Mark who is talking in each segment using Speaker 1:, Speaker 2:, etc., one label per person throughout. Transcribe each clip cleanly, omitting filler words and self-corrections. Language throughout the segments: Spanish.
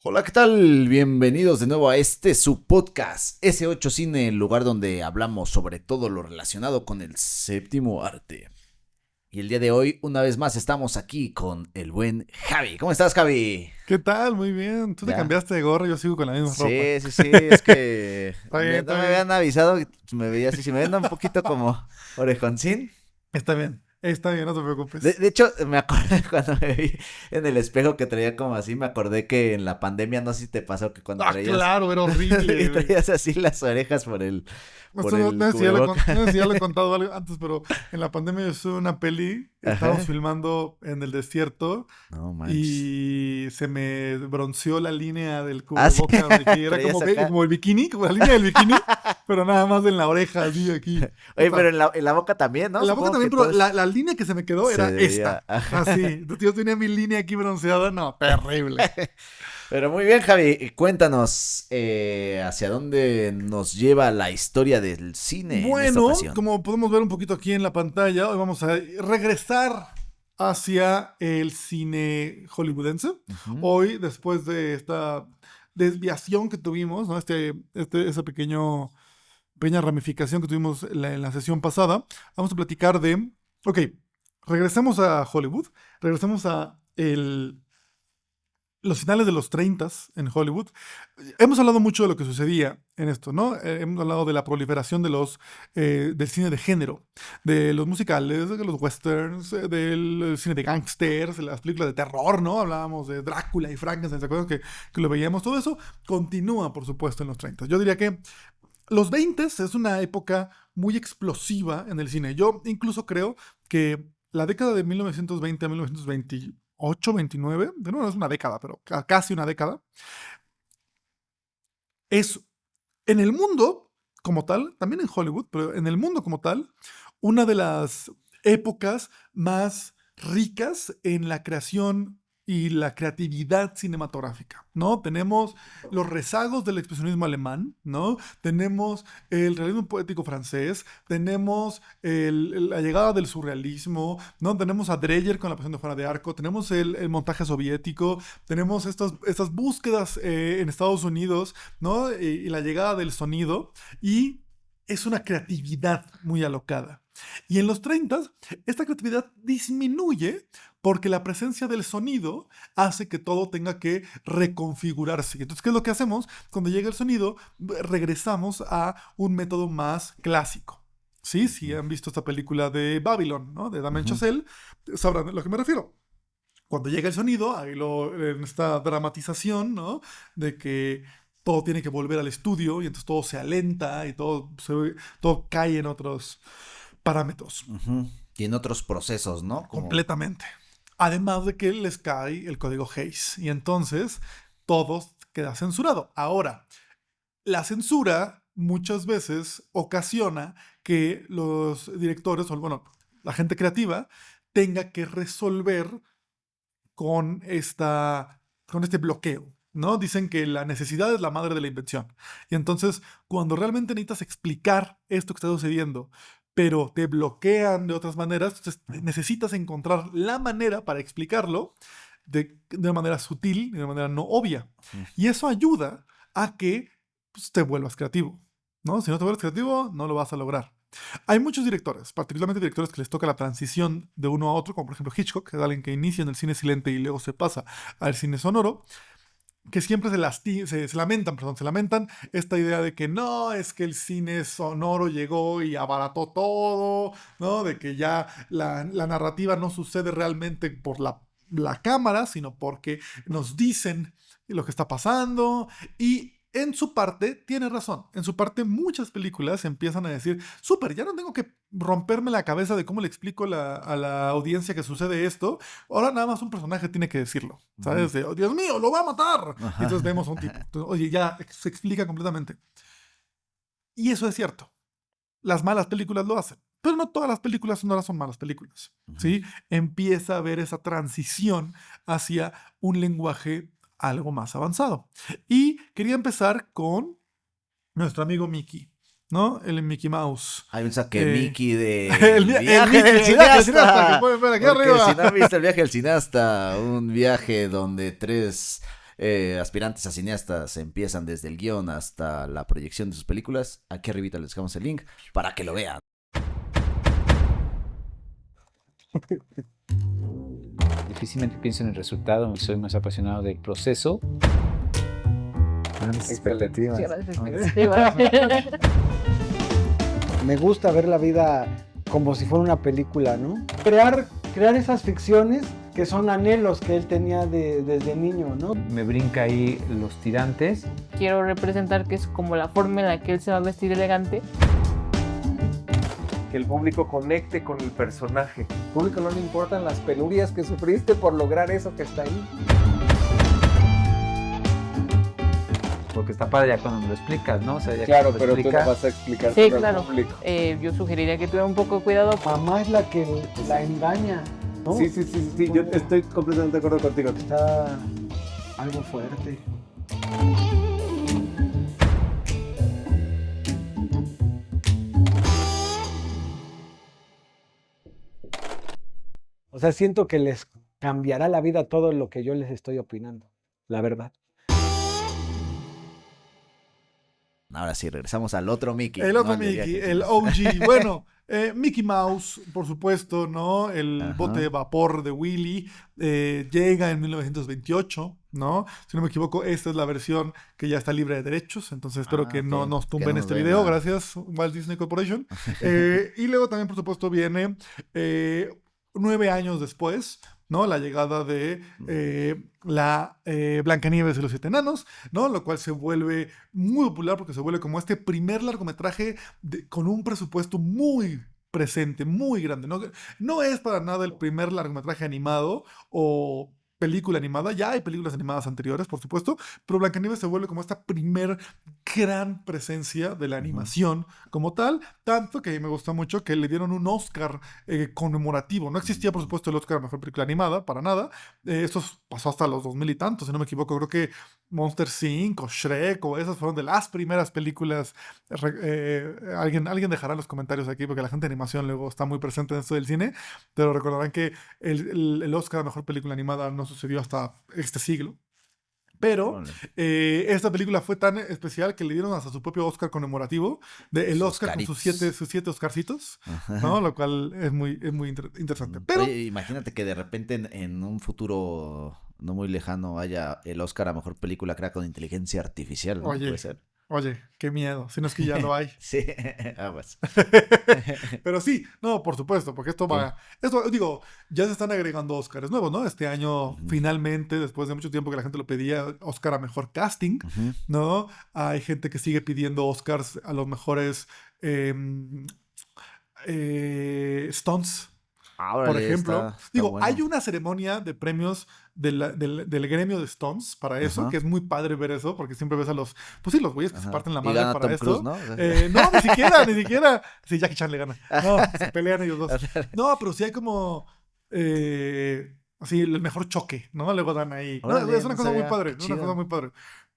Speaker 1: Hola, ¿qué tal? Bienvenidos de nuevo a su podcast, S8 Cine, el lugar donde hablamos sobre todo lo relacionado con el séptimo arte. Y el día de hoy, una vez más, estamos aquí con el buen Javi. ¿Cómo estás, Javi?
Speaker 2: ¿Qué tal? Muy bien. Tú te
Speaker 1: ¿Ya?
Speaker 2: cambiaste de gorra, yo sigo con la misma ropa.
Speaker 1: Sí, es que
Speaker 2: Está bien,
Speaker 1: no
Speaker 2: está
Speaker 1: me
Speaker 2: bien.
Speaker 1: habían avisado, me veía así, si me ven un poquito como orejoncín.
Speaker 2: Está bien. Está bien, no te
Speaker 1: De,
Speaker 2: preocupes.
Speaker 1: de hecho, me acordé cuando me vi en el espejo que traía como así, me acordé que en la pandemia, no sé si te pasó que cuando
Speaker 2: Ah,
Speaker 1: traías
Speaker 2: claro, era horrible, güey.
Speaker 1: traías así las orejas por el, por
Speaker 2: Esto no,
Speaker 1: el
Speaker 2: no sé si ya lo,
Speaker 1: cubreboca.
Speaker 2: no sé si ya lo he contado antes, pero en la pandemia yo estuve en una peli, estábamos
Speaker 1: Ajá.
Speaker 2: filmando en el desierto
Speaker 1: No manches.
Speaker 2: y se me bronceó la línea del
Speaker 1: Ah, sí.
Speaker 2: cubrebocas de aquí. Era
Speaker 1: Traías
Speaker 2: como,
Speaker 1: acá.
Speaker 2: como el bikini, como la línea del bikini, pero nada más en la oreja, así aquí.
Speaker 1: Oye, pero
Speaker 2: Puta.
Speaker 1: en la boca también, ¿no?
Speaker 2: En la boca
Speaker 1: Supongo que
Speaker 2: también, pero
Speaker 1: todo es.
Speaker 2: la línea que se me quedó
Speaker 1: Se
Speaker 2: era
Speaker 1: veía.
Speaker 2: esta. Así.
Speaker 1: Ajá.
Speaker 2: Entonces yo tenía mi línea aquí bronceada. No, terrible.
Speaker 1: Pero muy bien, Javi. Cuéntanos hacia dónde nos lleva la historia del cine en esta
Speaker 2: Bueno,
Speaker 1: ocasión.
Speaker 2: como podemos ver un poquito aquí en la pantalla, hoy vamos a regresar hacia el cine hollywoodense.
Speaker 1: Ujú.
Speaker 2: Hoy, después de esta desviación que tuvimos, ¿no? Esa pequeña ramificación que tuvimos en la sesión pasada, vamos a platicar de, ok, regresemos a Hollywood, regresemos a los finales de los 30 en Hollywood. Hemos hablado mucho de lo que sucedía en esto, ¿no? Hemos hablado de la proliferación del cine de género, de los musicales, de los westerns, del cine de gangsters, las películas de terror, ¿no? Hablábamos de Drácula y Frankenstein, ¿se acuerdan que lo veíamos? Todo eso continúa, por supuesto, en los 30. Yo diría que los 20 es una época muy explosiva en el cine. Yo incluso creo que la década de 1920 a 1928, 29, de nuevo no es una década, pero casi una década, es en el mundo como tal, también en Hollywood, pero en el mundo como tal, una de las épocas más ricas en la creación y la creatividad cinematográfica, ¿no? Tenemos los rezagos del expresionismo alemán, ¿no? Tenemos el realismo poético francés, tenemos la llegada del surrealismo, ¿no? Tenemos a Dreyer con La Pasión de Juana de Arco, tenemos el montaje soviético, tenemos estas búsquedas en Estados Unidos, ¿no? Y la llegada del sonido, y es una creatividad muy alocada. Y en los 30, esta creatividad disminuye porque la presencia del sonido hace que todo tenga que reconfigurarse. Entonces, ¿qué es lo que hacemos? Cuando llega el sonido, regresamos a un método más clásico. Sí, si
Speaker 1: Ujú,
Speaker 2: han visto esta película de Babylon, ¿no? De Damien
Speaker 1: ujú.
Speaker 2: Chazelle, sabrán de lo que me refiero. Cuando llega el sonido, en esta dramatización, ¿no? De que todo tiene que volver al estudio y entonces todo se alenta y todo cae en otros parámetros
Speaker 1: Ujú. Y en otros procesos, ¿no? Como.
Speaker 2: completamente. Además de que les cae el código Hayes y entonces todo queda censurado. Ahora, la censura muchas veces ocasiona que los directores, o bueno, la gente creativa, tenga que resolver con, con este bloqueo, ¿no? Dicen que la necesidad es la madre de la invención. Y entonces, cuando realmente necesitas explicar esto que está sucediendo, pero te bloquean de otras maneras, entonces necesitas encontrar la manera para explicarlo de una manera sutil y de una manera no obvia.
Speaker 1: Ujú.
Speaker 2: Y eso ayuda a que pues, te vuelvas creativo, ¿no? Si no te vuelves creativo, no lo vas a lograr. Hay muchos directores, particularmente directores que les toca la transición de uno a otro, como por ejemplo Hitchcock, que es alguien que inicia en el cine silente y luego se pasa al cine sonoro, que siempre se lamentan esta idea de que no, es que el cine sonoro llegó y abarató todo, ¿no? De que ya la narrativa no sucede realmente por la cámara, sino porque nos dicen lo que está pasando. Y en su parte, tiene razón. En su parte, muchas películas empiezan a decir, súper, ya no tengo que romperme la cabeza de cómo le explico a la audiencia que sucede esto. Ahora nada más un personaje tiene que decirlo,
Speaker 1: Ujú.
Speaker 2: ¿sabes? De, oh, Dios mío, lo va a matar. Y
Speaker 1: Ajá.
Speaker 2: entonces vemos a un tipo. Entonces, oye, ya se explica completamente. Y eso es cierto. Las malas películas lo hacen. Pero no todas las películas sonoras son malas películas,
Speaker 1: Ujú.
Speaker 2: ¿sí? Empieza a haber esa transición hacia un lenguaje algo más avanzado. Y quería empezar con nuestro amigo Mickey, ¿no? El Mickey Mouse.
Speaker 1: Hay un saque
Speaker 2: Eh,
Speaker 1: Mickey
Speaker 2: el,
Speaker 1: del
Speaker 2: el
Speaker 1: viaje
Speaker 2: Mickey,
Speaker 1: del
Speaker 2: el viaje del cineasta que
Speaker 1: cineasta.
Speaker 2: pueden ver aquí
Speaker 1: Porque si no
Speaker 2: arriba.
Speaker 1: han visto el viaje del cineasta, un viaje donde tres aspirantes a cineastas empiezan desde el guión hasta la proyección de sus películas. Aquí arribita les dejamos el link para que lo vean.
Speaker 3: Difícilmente pienso en el resultado, soy más apasionado del proceso.
Speaker 4: Expectativas.
Speaker 5: Sí, expectativas.
Speaker 4: Me gusta ver la vida como si fuera una película, ¿no? Crear esas ficciones que son anhelos que él tenía desde niño, ¿no?
Speaker 3: Me brinca ahí los tirantes.
Speaker 5: Quiero representar que es como la forma en la que él se va a vestir elegante.
Speaker 6: Que el público conecte con el personaje.
Speaker 7: Al público no le importan las penurias que sufriste por lograr eso que está ahí.
Speaker 3: Porque está padre ya cuando me lo explicas, ¿no? O sea, ya
Speaker 7: Claro,
Speaker 3: cuando
Speaker 7: pero
Speaker 3: lo
Speaker 7: tú
Speaker 3: explica,
Speaker 7: no vas a explicar
Speaker 5: Sí,
Speaker 7: todo
Speaker 5: claro.
Speaker 7: al público.
Speaker 5: Yo sugeriría que tuviera un poco de cuidado.
Speaker 4: Mamá es la que la engaña, ¿no?
Speaker 7: Sí, yo estoy completamente de acuerdo contigo.
Speaker 4: Está algo fuerte. O sea, siento que les cambiará la vida todo lo que yo les estoy opinando, la verdad.
Speaker 1: Ahora sí, regresamos al otro Mickey.
Speaker 2: El otro
Speaker 1: ¿no? De
Speaker 2: Mickey,
Speaker 1: viaje.
Speaker 2: el OG. Bueno, Mickey Mouse, por supuesto, ¿no? El
Speaker 1: Ajá.
Speaker 2: bote de vapor de Willy llega en 1928, ¿no? Si no me equivoco, esta es la versión que ya está libre de derechos, entonces espero que no
Speaker 1: ok.
Speaker 2: nos
Speaker 1: Que
Speaker 2: tumben
Speaker 1: nos
Speaker 2: este
Speaker 1: den
Speaker 2: video.
Speaker 1: nada.
Speaker 2: Gracias, Walt Disney Corporation. Y luego también, por supuesto, viene 9 años después, ¿no? La llegada de la Blancanieves y los 7 enanos, ¿no? Lo cual se vuelve muy popular porque se vuelve como este primer largometraje con un presupuesto muy presente, muy grande, ¿no? No es para nada el primer largometraje animado o película animada, ya hay películas animadas anteriores, por supuesto, pero Blancanieves se vuelve como esta primer gran presencia de la animación como tal, tanto que me gusta mucho que le dieron un Oscar conmemorativo. No existía, por supuesto, el Oscar a Mejor Película Animada, para nada. Esto pasó hasta los 2000 y tantos, si no me equivoco. Creo que Monster Inc. o Shrek o esas fueron de las primeras películas. Alguien dejará los comentarios aquí porque la gente de animación luego está muy presente en esto del cine, pero recordarán que el Oscar a Mejor Película Animada no sucedió hasta este siglo. Pero
Speaker 1: Órale.
Speaker 2: esta película fue tan especial que le dieron hasta su propio Oscar conmemorativo, el
Speaker 1: Sus
Speaker 2: Oscar con
Speaker 1: Oscaritos.
Speaker 2: sus siete Oscarcitos,
Speaker 1: Ajá.
Speaker 2: ¿no? Lo cual es muy interesante. Pero
Speaker 1: Oye, imagínate que de repente en un futuro no muy lejano haya el Oscar a Mejor Película creada con inteligencia artificial, ¿no?
Speaker 2: Oye.
Speaker 1: Puede ser.
Speaker 2: Oye, qué miedo, si no es que ya lo hay.
Speaker 1: Sí, aguas.
Speaker 2: Pero sí, no, por supuesto, porque esto va, esto digo, ya se están agregando Oscars nuevos, ¿no? Este año finalmente, después de mucho tiempo que la gente lo pedía, Oscar a Mejor Casting,
Speaker 1: Ujú.
Speaker 2: ¿no? Hay gente que sigue pidiendo Oscars a los mejores stunts.
Speaker 1: Órale,
Speaker 2: Por ejemplo,
Speaker 1: está
Speaker 2: digo,
Speaker 1: bueno.
Speaker 2: hay una ceremonia de premios del gremio de Stones para eso,
Speaker 1: Ajá.
Speaker 2: que es muy padre ver eso, porque siempre ves a los, pues sí, los güeyes que se
Speaker 1: Ajá.
Speaker 2: parten la
Speaker 1: Y
Speaker 2: madre
Speaker 1: gana
Speaker 2: para
Speaker 1: Tom
Speaker 2: esto.
Speaker 1: Cruise, ¿no?
Speaker 2: No, ni siquiera. Sí, Jackie Chan le gana. No, se pelean ellos dos. No, pero sí hay como, así, el mejor choque, ¿no? Luego dan ahí. No,
Speaker 1: Órale,
Speaker 2: es una
Speaker 1: no
Speaker 2: cosa muy
Speaker 1: sabía,
Speaker 2: padre,
Speaker 1: qué
Speaker 2: es una
Speaker 1: chido.
Speaker 2: cosa muy padre.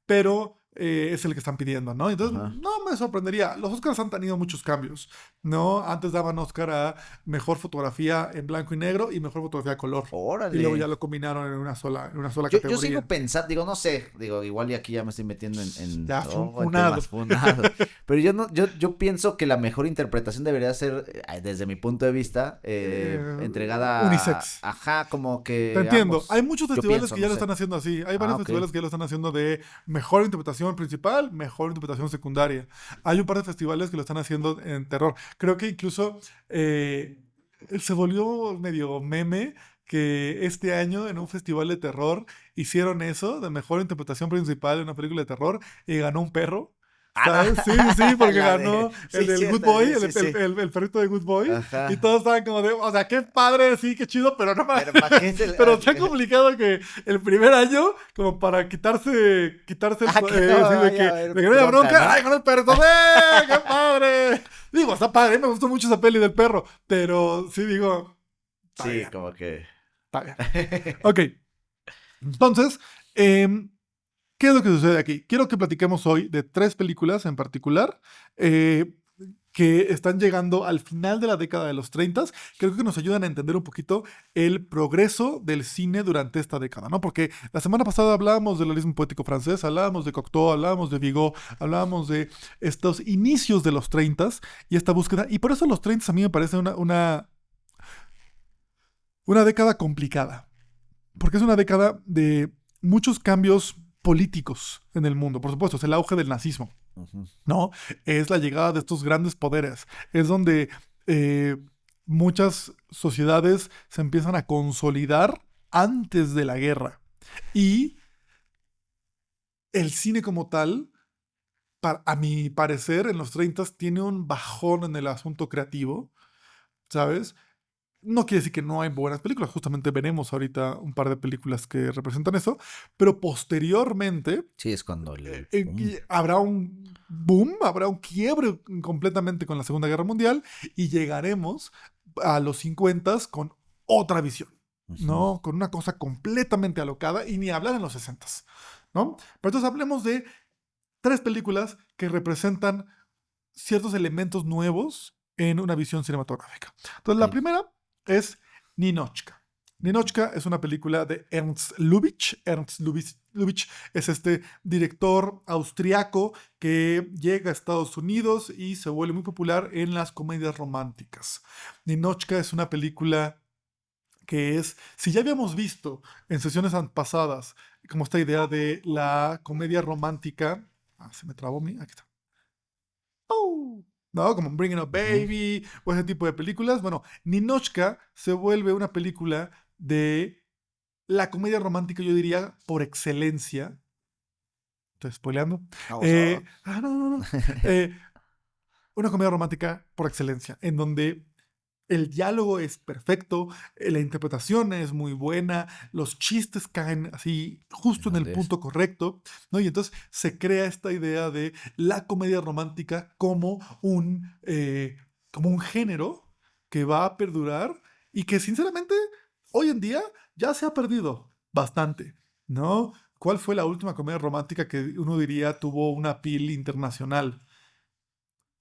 Speaker 2: Pero es el que están pidiendo, ¿no? Entonces,
Speaker 1: Ajá.
Speaker 2: no me sorprendería. Los Oscars han tenido muchos cambios, ¿no? Antes daban Oscar a mejor fotografía en blanco y negro y mejor fotografía a color.
Speaker 1: Órale.
Speaker 2: Y luego ya lo combinaron en una sola
Speaker 1: Yo
Speaker 2: categoría.
Speaker 1: sigo pensando, digo, no sé, digo, igual y aquí ya me estoy metiendo en
Speaker 2: Ya,
Speaker 1: en
Speaker 2: funado.
Speaker 1: temas funados. Pero yo pienso que la mejor interpretación debería ser, desde mi punto de vista, entregada
Speaker 2: unisex.
Speaker 1: Ajá, como que.
Speaker 2: Te entiendo.
Speaker 1: ambos.
Speaker 2: Hay muchos
Speaker 1: Yo
Speaker 2: festivales
Speaker 1: pienso,
Speaker 2: que ya
Speaker 1: no
Speaker 2: lo
Speaker 1: sé.
Speaker 2: están haciendo así. Hay varios
Speaker 1: ok.
Speaker 2: festivales que ya lo están haciendo de mejor interpretación principal, mejor interpretación secundaria. Hay un par de festivales que lo están haciendo en terror. Creo que incluso se volvió medio meme que este año en un festival de terror hicieron eso, de mejor interpretación principal en una película de terror, y ganó un perro. ¿Sabes? Sí, porque
Speaker 1: La de-
Speaker 2: ganó
Speaker 1: sí,
Speaker 2: el del
Speaker 1: cierto,
Speaker 2: Good Boy,
Speaker 1: sí, sí.
Speaker 2: el perrito de Good Boy.
Speaker 1: Ajá.
Speaker 2: Y todos estaban como de, o sea, qué padre, sí, qué chido, pero no más.
Speaker 1: Pero ¿para qué se le-
Speaker 2: Pero está complicado que el primer año, como para quitarse el
Speaker 1: que
Speaker 2: así
Speaker 1: no
Speaker 2: de que
Speaker 1: vaya a haber
Speaker 2: de que no haya
Speaker 1: bronca,
Speaker 2: bronca,
Speaker 1: ¿no?
Speaker 2: ¡ay, con el perro! ¡Qué padre! Digo, está padre, me gustó mucho esa peli del perro, pero sí digo, está
Speaker 1: Sí,
Speaker 2: bien,
Speaker 1: como que.
Speaker 2: está bien. Ok, entonces, ¿qué es lo que sucede aquí? Quiero que platiquemos hoy de 3 películas en particular. que están llegando al final de la década de los 30, creo que nos ayudan a entender un poquito el progreso del cine durante esta década, ¿no? Porque la semana pasada hablábamos del realismo poético francés, hablábamos de Cocteau, hablábamos de Vigo, hablábamos de estos inicios de los 30 y esta búsqueda, y por eso los 30 a mí me parece una década complicada, porque es una década de muchos cambios políticos en el mundo. Por supuesto, es el auge del nazismo, ¿no? Es la llegada de estos grandes poderes. Es donde muchas sociedades se empiezan a consolidar antes de la guerra. Y el cine como tal, a mi parecer, en los 30 tiene un bajón en el asunto creativo, ¿sabes? No quiere decir que no hay buenas películas, justamente veremos ahorita un par de películas que representan eso, pero posteriormente
Speaker 1: Sí, es cuando
Speaker 2: habrá un boom, habrá un quiebre completamente con la Segunda Guerra Mundial y llegaremos a los 50 con otra visión, ¿no? Con una cosa completamente alocada y ni hablar en los 60, ¿no? Pero entonces hablemos de 3 películas que representan ciertos elementos nuevos en una visión cinematográfica. Entonces, la primera es Ninotchka. Ninotchka es una película de Ernst Lubitsch. Ernst Lubitsch es este director austriaco que llega a Estados Unidos y se vuelve muy popular en las comedias románticas. Ninotchka es una película que es, si ya habíamos visto en sesiones pasadas, como esta idea de la comedia romántica. Se me trabó aquí está. ¿No? Como Bringing Up Baby o ese tipo de películas. Bueno, Ninotchka se vuelve una película de la comedia romántica, yo diría, por excelencia. Estoy spoileando. No. Una comedia romántica por excelencia, en donde el diálogo es perfecto, la interpretación es muy buena, los chistes caen así justo en el punto correcto, ¿no? Y entonces se crea esta idea de la comedia romántica como un género que va a perdurar y que sinceramente hoy en día ya se ha perdido bastante, ¿no? ¿Cuál fue la última comedia romántica que uno diría tuvo una appeal internacional?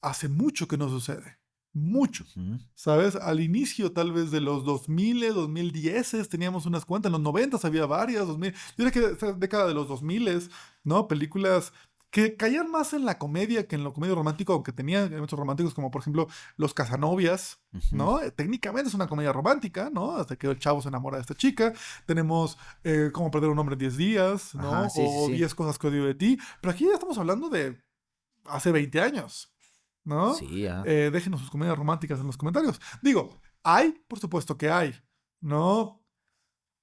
Speaker 2: Hace mucho que no sucede. Mucho, ¿sabes? Al inicio tal vez de los 2000, 2010 teníamos unas cuantas, en los 90 había varias, 2000, yo diría que esta década de los 2000, ¿no? Películas que caían más en la comedia que en lo comedia romántico, aunque tenían elementos románticos como por ejemplo Los Casanovias, ¿no? Técnicamente es una comedia romántica, ¿no? Hasta que el chavo se enamora de esta chica. Tenemos Cómo perder un hombre en 10 días, ¿no? O 10 cosas que odio de ti. Pero aquí ya estamos hablando de hace 20 años. ¿No?
Speaker 1: Sí,
Speaker 2: déjenos sus comedias románticas en los comentarios. Digo, hay, por supuesto que hay, ¿no?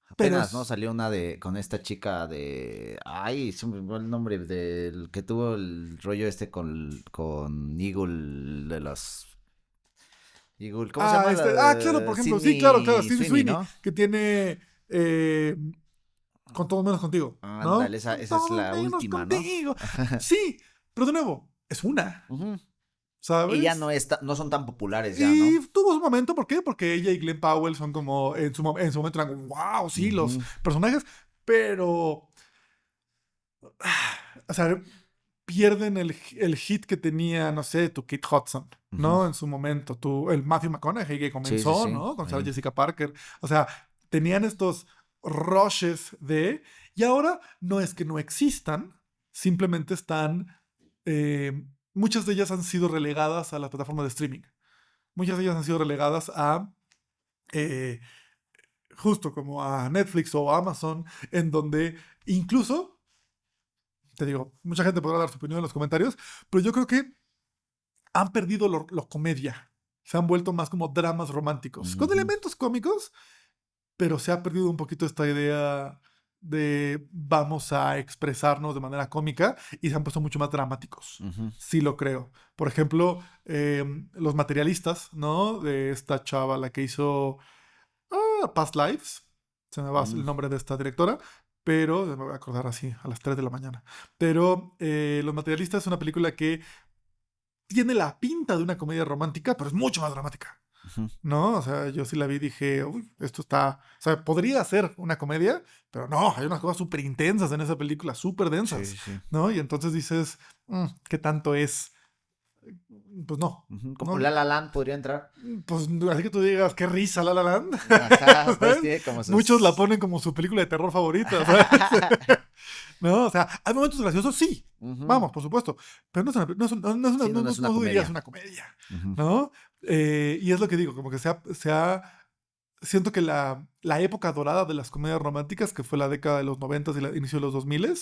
Speaker 1: Apenas, ¿no? Salió una con esta chica de... Ay, se me olvidó el nombre del que tuvo el rollo con Eagle de los... Eagle, ¿cómo se llama?
Speaker 2: Claro, por ejemplo, sí, claro, Sydney Sweeney,
Speaker 1: ¿no?
Speaker 2: que tiene Con todo menos contigo, ¿no?
Speaker 1: Ándale, esa es la última,
Speaker 2: contigo. Sí, pero de nuevo, es una. ¿Sabes?
Speaker 1: Y ya no son tan populares ya,
Speaker 2: y
Speaker 1: ¿no?
Speaker 2: tuvo su momento, ¿por qué? Porque ella y Glenn Powell son como, en su momento eran como, wow, sí, los personajes, pero, o sea, pierden el hit que tenía, no sé, tu Kate Hudson, ¿no? En su momento, el Matthew McConaughey que comenzó,
Speaker 1: Sí.
Speaker 2: ¿no? Con Sarah Jessica Parker, o sea, tenían estos rushes y ahora no es que no existan, simplemente están... muchas de ellas han sido relegadas a la plataforma de streaming. Muchas de ellas han sido relegadas a justo como a Netflix o a Amazon, en donde incluso, te digo, mucha gente podrá dar su opinión en los comentarios, pero yo creo que han perdido lo comedia. Se han vuelto más como dramas románticos, con elementos cómicos, pero se ha perdido un poquito esta idea de vamos a expresarnos de manera cómica y se han puesto mucho más dramáticos. Sí lo creo. Por ejemplo, Los Materialistas, ¿no? De esta chava, la que hizo Past Lives. Se me va el nombre de esta directora, pero me voy a acordar así a las 3 de la mañana. Pero Los Materialistas es una película que tiene la pinta de una comedia romántica, pero es mucho más dramática. ¿No? O sea, yo sí la vi y dije, uy, esto está... O sea, podría ser una comedia, pero no, hay unas cosas súper intensas en esa película, súper densas, ¿no? Y entonces dices, ¿qué tanto es Pues no.
Speaker 1: Como
Speaker 2: No.
Speaker 1: La La Land podría entrar.
Speaker 2: Pues así que tú digas, qué risa La La Land.
Speaker 1: Ajá, pues
Speaker 2: ¿Sabes?
Speaker 1: tiene como sus-
Speaker 2: Muchos la ponen como su película de terror favorita, ¿sabes? ¿No? O sea, hay momentos graciosos, sí.
Speaker 1: Ujú.
Speaker 2: Vamos, por supuesto. Pero no es una, no es, no es una,
Speaker 1: Sí, no es una
Speaker 2: no dirías
Speaker 1: comedia.
Speaker 2: una comedia,
Speaker 1: Ujú.
Speaker 2: ¿no? Y es lo que digo, como que siento que la época dorada de las comedias románticas, que fue la década de los 90 y el inicio de los 2000,
Speaker 1: Ujú.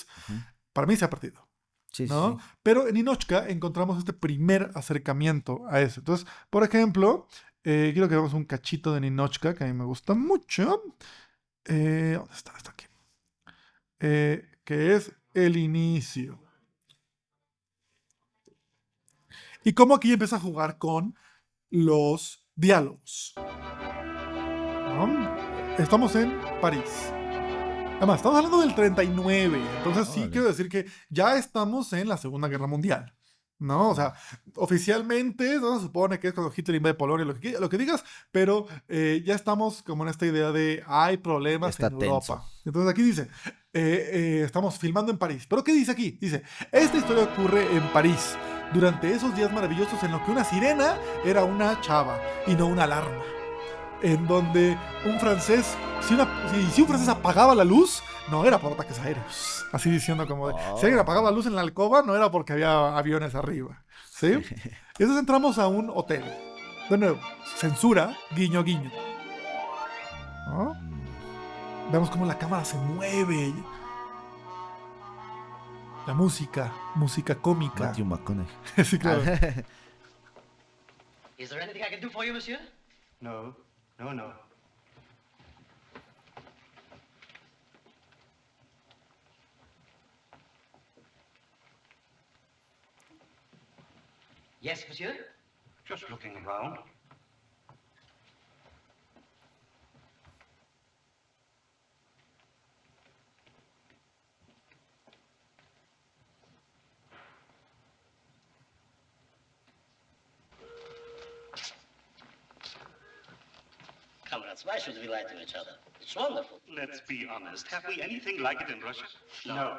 Speaker 2: para mí se ha perdido,
Speaker 1: Sí,
Speaker 2: ¿no?
Speaker 1: sí.
Speaker 2: Pero en Ninochka encontramos este primer acercamiento a eso. Entonces, por ejemplo, quiero que veamos un cachito de Ninochka, que a mí me gusta mucho. ¿Dónde está? Está aquí. Que es el inicio. Y cómo aquí empieza a jugar con los diálogos. ¿No? Estamos en París. Además, estamos hablando del 39. Entonces sí
Speaker 1: Órale.
Speaker 2: quiero decir que ya estamos en la Segunda Guerra Mundial. ¿No? O sea, oficialmente no se supone que es cuando Hitler invade Polonia, lo que digas, pero ya estamos como en esta idea de hay problemas
Speaker 1: Está
Speaker 2: en Europa.
Speaker 1: tenso.
Speaker 2: Entonces aquí dice, estamos filmando en París. ¿Pero qué dice aquí? Dice, esta historia ocurre en París, durante esos días maravillosos en los que una sirena era una chava y no una alarma. En donde un francés, si un francés apagaba la luz, no era por ataques aéreos. Así diciendo como de, si alguien apagaba la luz en la alcoba, no era porque había aviones arriba. ¿Sí? Y entonces entramos a un hotel. De nuevo, censura, guiño, guiño. ¿No? Vemos cómo la cámara se mueve. La música cómica.
Speaker 1: Matthew McConaughey.
Speaker 2: Sí, claro.
Speaker 8: Is there anything I can do for you, monsieur?
Speaker 9: No.
Speaker 8: Yes, monsieur?
Speaker 9: Just looking around.
Speaker 8: Comrades, why should we lie to each other? It's wonderful.
Speaker 9: Let's be honest. Have we anything like it in Russia?
Speaker 8: No.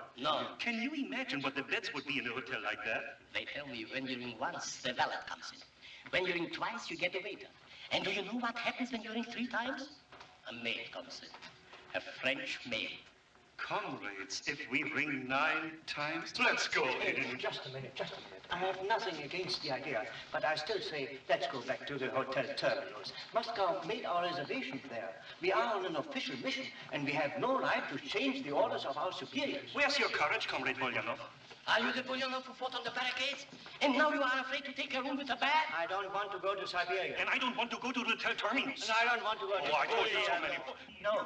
Speaker 9: Can you imagine what the beds would be in a hotel like that?
Speaker 8: They tell me when you ring once, the valet comes in. When you ring twice, you get a waiter. And do you know what happens when you ring 3 times? A maid comes in. A French maid.
Speaker 9: Comrades, if we ring 9 times, let's go in.
Speaker 10: Just a minute. I have nothing against the idea, but I still say let's go back to the hotel terminals. Moscow made our reservations there. We are on an official mission, and we have no right to change the orders of our superiors.
Speaker 9: Where's your courage, Comrade Polyanov?
Speaker 8: Are you the Bulyanov who fought on the barricades? And now you are afraid to take a room with a bed?
Speaker 10: I don't want to go to Siberia.
Speaker 9: And I don't want to go to the hotel terminals.
Speaker 10: And I don't want to go to...
Speaker 9: Oh, I told you so many.
Speaker 8: No.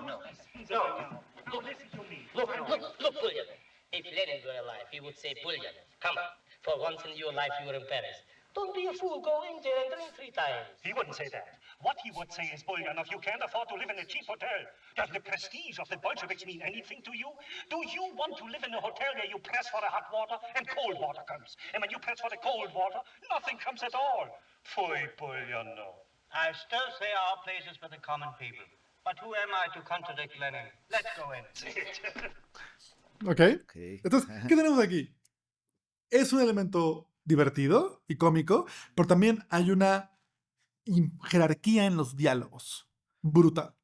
Speaker 8: Look, Bulyanov. If Lenin were alive, he would say, Bulyanov, come on. For once in your life, you were in Paris. Don't be a fool. Go in there and drink 3 times.
Speaker 9: He wouldn't say that. What he would say is, Bulyanov, you can't afford to live in a cheap hotel. Does the prestige of the Bolsheviks mean anything to you? Do you want to live in a hotel where you press for the hot water and cold water comes? And when you press for the cold water, nothing comes at all. Pfui, Bulyanov.
Speaker 10: I still say our place is for the common people. But who am I to contradict Lenin? Let's go in.
Speaker 2: ¿Ok?
Speaker 1: Ok.
Speaker 2: Entonces, ¿qué tenemos aquí? Es un elemento divertido y cómico, pero también hay una jerarquía en los diálogos. Brutal.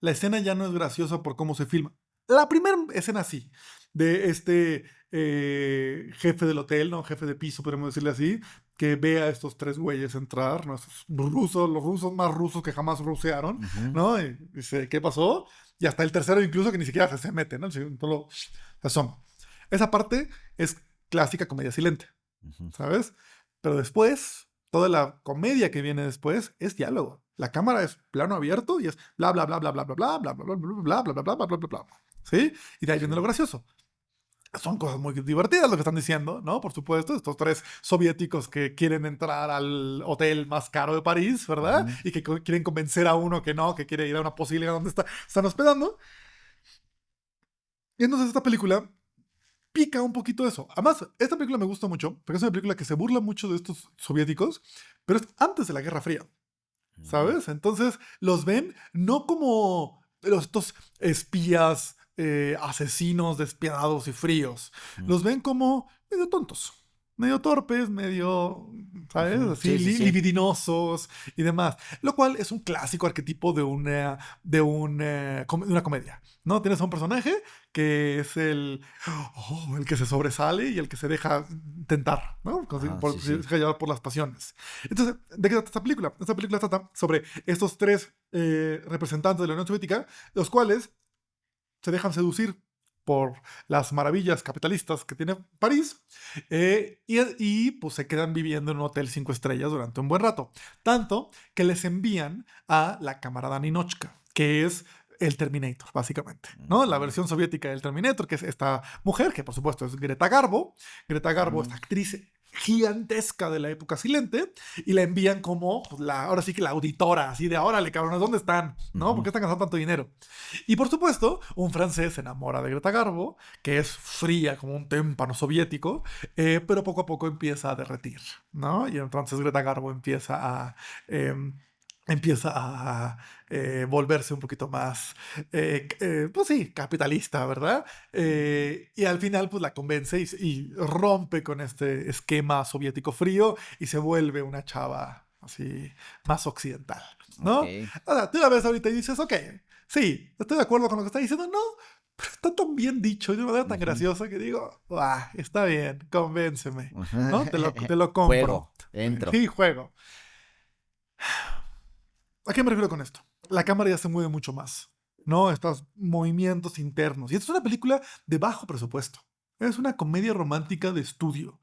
Speaker 2: La escena ya no es graciosa por cómo se filma. La primera escena sí, de este jefe del hotel, ¿no? Jefe de piso, podemos decirle así, que ve a estos 3 güeyes entrar, ¿no? Esos rusos, los rusos más rusos que jamás rusearon, ¿no? Y dice, ¿qué pasó? Y hasta el tercero incluso que ni siquiera se mete, ¿no? Solo se asoma. Esa parte es clásica comedia silente, ¿sabes? Pero después, toda la comedia que viene después es diálogo. La cámara es plano abierto y es bla bla bla bla bla bla bla bla bla bla bla bla bla bla bla bla bla bla. ¿Sí? Y de ahí viene lo gracioso. Son cosas muy divertidas lo que están diciendo, ¿no? Por supuesto, estos 3 soviéticos que quieren entrar al hotel más caro de París, ¿verdad? Y que quieren convencer a uno que no, que quiere ir a una posibilidad donde están hospedando. Y entonces esta película pica un poquito eso. Además, esta película me gusta mucho, porque es una película que se burla mucho de estos soviéticos, pero es antes de la Guerra Fría, ¿sabes? Entonces los ven no como estos espías asesinos despiadados y fríos. Los ven como medio tontos, medio torpes, medio, ¿sabes?
Speaker 1: Ujú,
Speaker 2: Así,
Speaker 1: sí, sí, sí.
Speaker 2: libidinosos y demás. Lo cual es un clásico arquetipo de una comedia, ¿no? Tienes a un personaje que es el que se sobresale y el que se deja tentar, ¿no?
Speaker 1: Sí,
Speaker 2: Se
Speaker 1: sí.
Speaker 2: deja llevar por las pasiones. Entonces, ¿de qué trata esta película? Esta película trata sobre estos tres representantes de la Unión Soviética, los cuales se dejan seducir por las maravillas capitalistas que tiene París pues se quedan viviendo en un hotel 5 estrellas durante un buen rato. Tanto que les envían a la camarada Ninochka, que es el Terminator, básicamente, ¿no? La versión soviética del Terminator, que es esta mujer, que por supuesto es Greta Garbo. Greta Garbo, esta actriz gigantesca de la época silente, y la envían como, pues, ahora sí que la auditora, así de, órale, cabrones, ¿dónde están? ¿No? ¿Por qué están gastando tanto dinero? Y por supuesto, un francés se enamora de Greta Garbo, que es fría como un témpano soviético, pero poco a poco empieza a derretir, ¿no? Y entonces Greta Garbo empieza a volverse un poquito más, pues sí, capitalista, ¿verdad? Y al final pues la convence y rompe con este esquema soviético frío y se vuelve una chava así más occidental, ¿no?
Speaker 1: Ok.
Speaker 2: O sea, tú la ves ahorita y dices, ok, sí, estoy de acuerdo con lo que está diciendo, no, pero está tan bien dicho y de una manera tan graciosa que digo, está bien, convénceme, ¿no? Te lo compro.
Speaker 1: Juego, entro.
Speaker 2: Sí, juego. ¿A qué me refiero con esto? La cámara ya se mueve mucho más, ¿no? Estos movimientos internos. Y esta es una película de bajo presupuesto. Es una comedia romántica de estudio,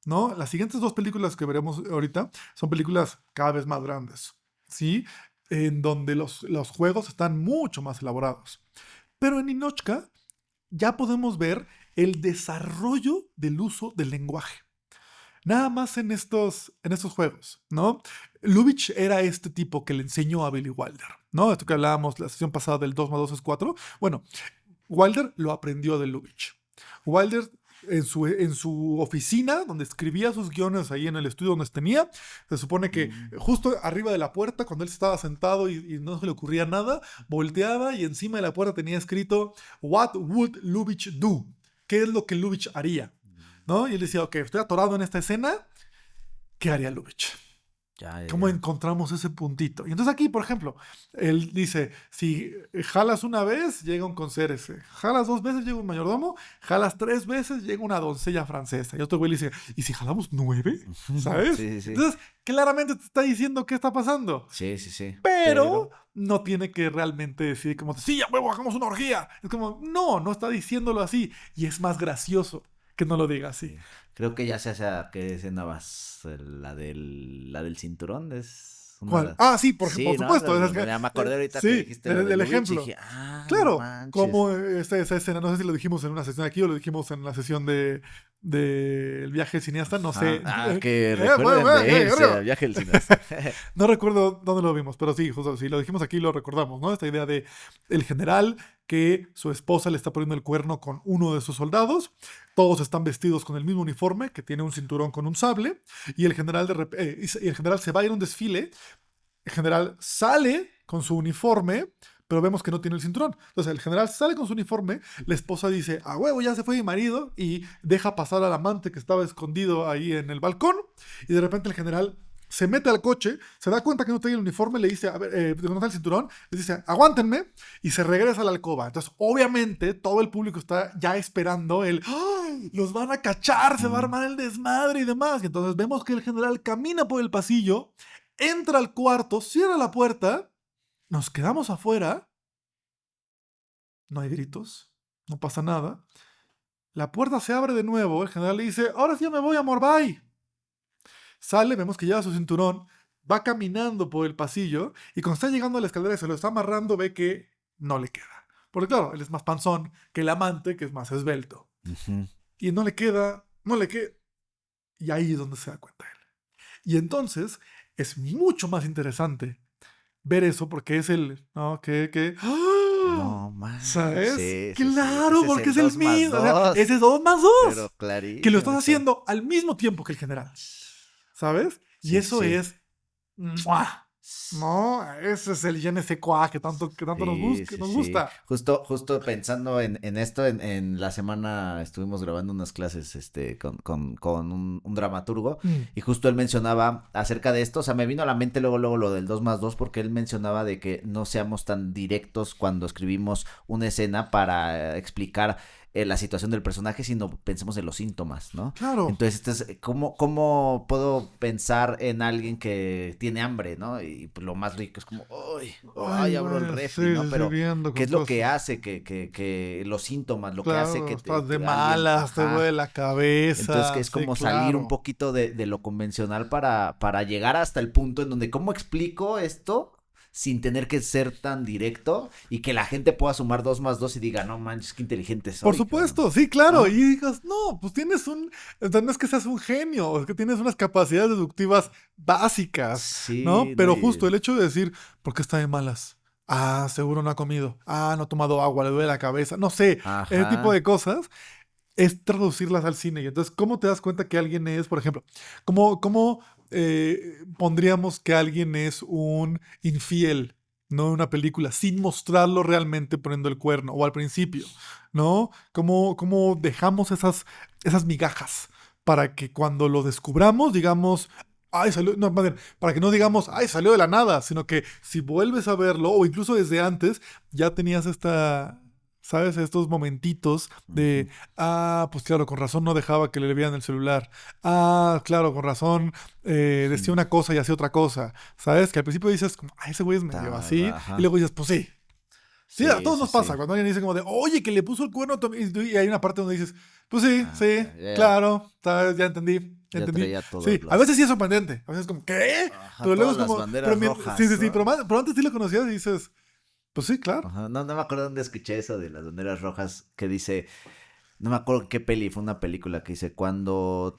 Speaker 2: ¿no? Las siguientes dos películas que veremos ahorita son películas cada vez más grandes, ¿sí? En donde los juegos están mucho más elaborados. Pero en Ninochka ya podemos ver el desarrollo del uso del lenguaje. Nada más en estos juegos, ¿no? Lubitsch era este tipo que le enseñó a Billy Wilder, ¿no? Esto que hablábamos la sesión pasada del 2 más 2 es 4. Bueno, Wilder lo aprendió de Lubitsch. Wilder en su oficina, donde escribía sus guiones ahí en el estudio donde tenía, se supone que justo arriba de la puerta, cuando él estaba sentado y no se le ocurría nada, volteaba y encima de la puerta tenía escrito "What would Lubitsch do?" ¿Qué es lo que Lubitsch haría? ¿No? Y él decía, ok, estoy atorado en esta escena, ¿qué haría Lubitsch? ¿Cómo encontramos ese puntito? Y entonces aquí, por ejemplo, él dice, si jalas una vez, llega un conserje. Jalas 2 veces, llega un mayordomo. Jalas 3 veces, llega una doncella francesa. Y otro güey le dice, ¿y si jalamos 9? ¿Sabes?
Speaker 1: Sí, sí.
Speaker 2: Entonces, claramente te está diciendo qué está pasando.
Speaker 1: Sí, sí, sí.
Speaker 2: Pero no tiene que realmente decir como, sí, a huevo, hagamos una orgía. Es como, no está diciéndolo así. Y es más gracioso que no lo diga así.
Speaker 1: Creo que ya se hace que escena vas la del cinturón es
Speaker 2: ¿Cuál? Sí, por supuesto.
Speaker 1: Ya me acordé ahorita
Speaker 2: sí,
Speaker 1: que dijiste
Speaker 2: el ejemplo.
Speaker 1: Dije,
Speaker 2: claro,
Speaker 1: no
Speaker 2: como esa escena, no sé si lo dijimos en una sesión aquí o lo dijimos en la sesión de El viaje del cineasta, no sé.
Speaker 1: Que recuerden de ese, El viaje del cineasta.
Speaker 2: No recuerdo dónde lo vimos, pero sí, justo, si lo dijimos aquí lo recordamos, ¿no? Esta idea de el general que su esposa le está poniendo el cuerno con uno de sus soldados. Todos están vestidos con el mismo uniforme, que tiene un cinturón con un sable, y el general se va a ir a un desfile. El general sale con su uniforme, pero vemos que no tiene el cinturón. Entonces el general sale con su uniforme, la esposa dice, a huevo, ya se fue mi marido, y deja pasar al amante que estaba escondido ahí en el balcón, y de repente el general se mete al coche, se da cuenta que no tiene el uniforme, le dice, a ver, no está el cinturón, le dice, aguántenme, y se regresa a la alcoba. Entonces, obviamente, todo el público está ya esperando ¡ay! Los van a cachar, se va a armar el desmadre y demás. Y entonces vemos que el general camina por el pasillo, entra al cuarto, cierra la puerta, nos quedamos afuera, no hay gritos, no pasa nada. La puerta se abre de nuevo, el general le dice, ahora sí me voy, amor, bye. Sale, vemos que lleva su cinturón, va caminando por el pasillo y cuando está llegando a la escalera y se lo está amarrando ve que no le queda. Porque claro, él es más panzón que el amante, que es más esbelto. Y no le queda. Y ahí es donde se da cuenta él. Y entonces es mucho más interesante ver eso porque es el... ¿no?
Speaker 1: No, man.
Speaker 2: ¿Sabes?
Speaker 1: Sí,
Speaker 2: claro,
Speaker 1: sí.
Speaker 2: porque es el mismo. O sea, ese es 2 más 2.
Speaker 1: Pero clarísimo.
Speaker 2: Que lo estás haciendo al mismo tiempo que el general. ¿Sabes? Y eso es... ¡mua! No, ese es el je ne sais quoi que tanto nos gusta.
Speaker 1: Justo pensando en esto, en la semana estuvimos grabando unas clases con un dramaturgo y justo él mencionaba acerca de esto, o sea, me vino a la mente luego lo del 2+2 porque él mencionaba de que no seamos tan directos cuando escribimos una escena para explicar la situación del personaje, sino pensemos en los síntomas, ¿no?
Speaker 2: Claro.
Speaker 1: Entonces, ¿cómo puedo pensar en alguien que tiene hambre, ¿no? Y pues, lo más rico es como, ¡ay, abro el refri!,
Speaker 2: sí,
Speaker 1: ¿no? Pero, ¿qué es lo que
Speaker 2: cosas.
Speaker 1: hace que los síntomas, lo
Speaker 2: Claro,
Speaker 1: que hace que
Speaker 2: estás de
Speaker 1: alguien-
Speaker 2: malas, te
Speaker 1: ajá.
Speaker 2: duele la cabeza.
Speaker 1: Entonces, que es como
Speaker 2: sí,
Speaker 1: salir un
Speaker 2: claro.
Speaker 1: poquito de lo convencional para llegar hasta el punto en donde, ¿cómo explico esto sin tener que ser tan directo y que la gente pueda sumar 2+2 y diga, no manches, qué inteligente soy?
Speaker 2: Por supuesto, sí, claro.
Speaker 1: ¿No?
Speaker 2: Y digas, no, pues no es que seas un genio, es que tienes unas capacidades deductivas básicas, ¿no?
Speaker 1: Sí, no,
Speaker 2: Pero justo el hecho de decir, ¿por qué está de malas? Ah, seguro no ha comido. Ah, no ha tomado agua, le duele la cabeza. No sé, ese tipo
Speaker 1: ajá.
Speaker 2: de cosas es traducirlas al cine. Y entonces, ¿cómo te das cuenta que alguien es, por ejemplo, cómo pondríamos que alguien es un infiel, ¿no? En una película, sin mostrarlo realmente poniendo el cuerno, o al principio, ¿no? ¿Cómo dejamos esas migajas para que cuando lo descubramos, digamos, ay, salió, no, más bien, para que no digamos, ay, salió de la nada, sino que si vuelves a verlo, o incluso desde antes, ya tenías ¿sabes? Estos momentitos de, pues claro, con razón no dejaba que le vieran el celular. Ah, claro, con razón decía una cosa y hacía otra cosa. ¿Sabes? Que al principio dices, como, ay, ese güey es medio así.
Speaker 1: Ajá.
Speaker 2: Y luego dices, pues sí. Sí, a todos
Speaker 1: Sí,
Speaker 2: nos pasa.
Speaker 1: sí.
Speaker 2: Cuando alguien dice como de, oye, que le puso el cuerno a y hay una parte donde dices, pues sí, sí,
Speaker 1: Ya,
Speaker 2: claro, ¿sabes? Ya entendí.
Speaker 1: ya traía todos
Speaker 2: Sí, a veces sí es sorprendente. A veces es como, ¿qué?
Speaker 1: Ajá,
Speaker 2: Pero luego
Speaker 1: todas
Speaker 2: es como,
Speaker 1: las banderas rojas,
Speaker 2: sí,
Speaker 1: ¿no?
Speaker 2: pero antes sí lo conocías y dices, pues sí, claro.
Speaker 1: Ajá, no me acuerdo dónde escuché eso de las banderas rojas que dice, no me acuerdo qué peli, fue una película que dice, cuando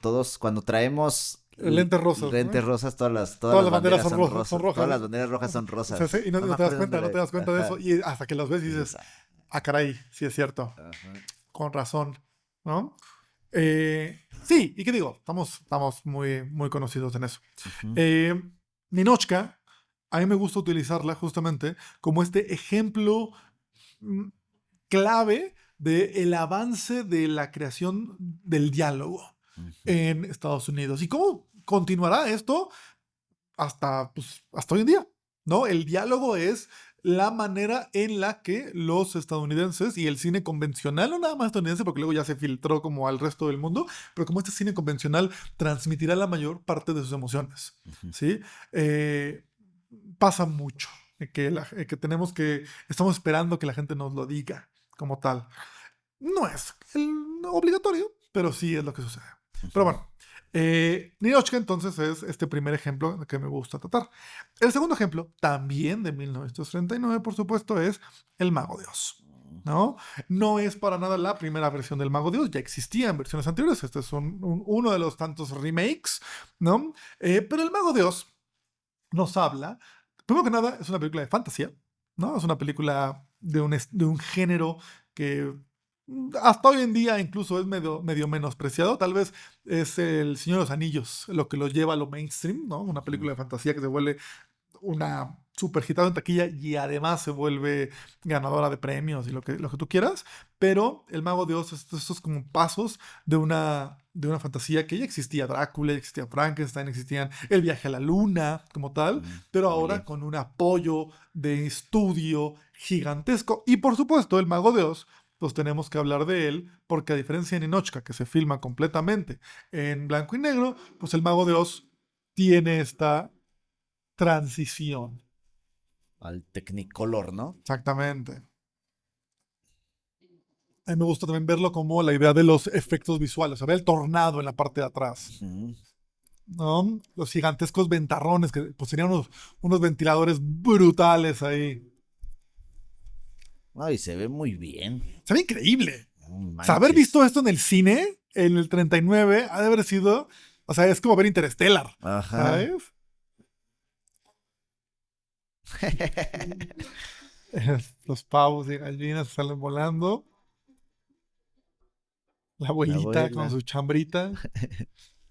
Speaker 1: traemos
Speaker 2: Lentes rosas,
Speaker 1: lentes
Speaker 2: ¿no?
Speaker 1: rosas, todas las
Speaker 2: Todas las
Speaker 1: banderas
Speaker 2: banderas
Speaker 1: son rosas,
Speaker 2: son rojas.
Speaker 1: todas las banderas rojas son
Speaker 2: O
Speaker 1: rosas.
Speaker 2: sea, sí, y no
Speaker 1: No me
Speaker 2: te das
Speaker 1: acuerdo
Speaker 2: cuenta,
Speaker 1: dónde
Speaker 2: no te das cuenta de
Speaker 1: ajá.
Speaker 2: eso. Y hasta que los ves y
Speaker 1: Y
Speaker 2: dices,
Speaker 1: dices,
Speaker 2: caray, sí es cierto.
Speaker 1: ajá.
Speaker 2: Con razón, ¿no? Sí, ¿y qué digo? Estamos muy, muy conocidos en eso.
Speaker 1: Ujú.
Speaker 2: Ninotchka, a mí me gusta utilizarla justamente como este ejemplo mm, clave del avance de la creación del diálogo en Estados Unidos. ¿Y cómo continuará esto hasta hoy en día? ¿No? El diálogo es la manera en la que los estadounidenses y el cine convencional, no nada más estadounidense, porque luego ya se filtró como al resto del mundo, pero como este cine convencional transmitirá la mayor parte de sus emociones, ¿sí? Pasa mucho, estamos esperando que la gente nos lo diga como tal. No es obligatorio, pero sí es lo que sucede. Pero bueno, Ninotchka entonces es este primer ejemplo que me gusta tratar. El segundo ejemplo, también de 1939, por supuesto, es El Mago de Oz. ¿No? No es para nada la primera versión del Mago de Oz, ya existía en versiones anteriores. Este es uno de los tantos remakes, ¿no? Pero El Mago de Oz nos habla, primero que nada, es una película de fantasía, ¿no? Es una película de un género que hasta hoy en día incluso es medio menospreciado. Tal vez es El Señor de los Anillos lo que lo lleva a lo mainstream, ¿no? Una película de fantasía que se vuelve una super hitada en taquilla y además se vuelve ganadora de premios y lo que tú quieras. Pero El Mago de Oz, estos como pasos de una fantasía que ya existía. Drácula, ya existía Frankenstein, existían El Viaje a la Luna como tal, pero ahora con un apoyo de estudio gigantesco. Y por supuesto, El Mago de Oz, pues tenemos que hablar de él, porque a diferencia de Ninotchka, que se filma completamente en blanco y negro, pues El Mago de Oz tiene esta transición.
Speaker 1: Al Technicolor, ¿no?
Speaker 2: Exactamente. A mí me gusta también verlo como la idea de los efectos visuales. O sea, ver el tornado en la parte de atrás. ¿No? Los gigantescos ventarrones, que pues serían unos ventiladores brutales ahí.
Speaker 1: Ay, se ve muy bien.
Speaker 2: Se ve increíble.
Speaker 1: No
Speaker 2: O sea, haber
Speaker 1: manches.
Speaker 2: visto esto en el cine, en el 39, ha de haber sido... O sea, es como ver Interstellar.
Speaker 1: Ajá.
Speaker 2: ¿Sabes? Los pavos y gallinas salen volando. La abuelita con su chambrita.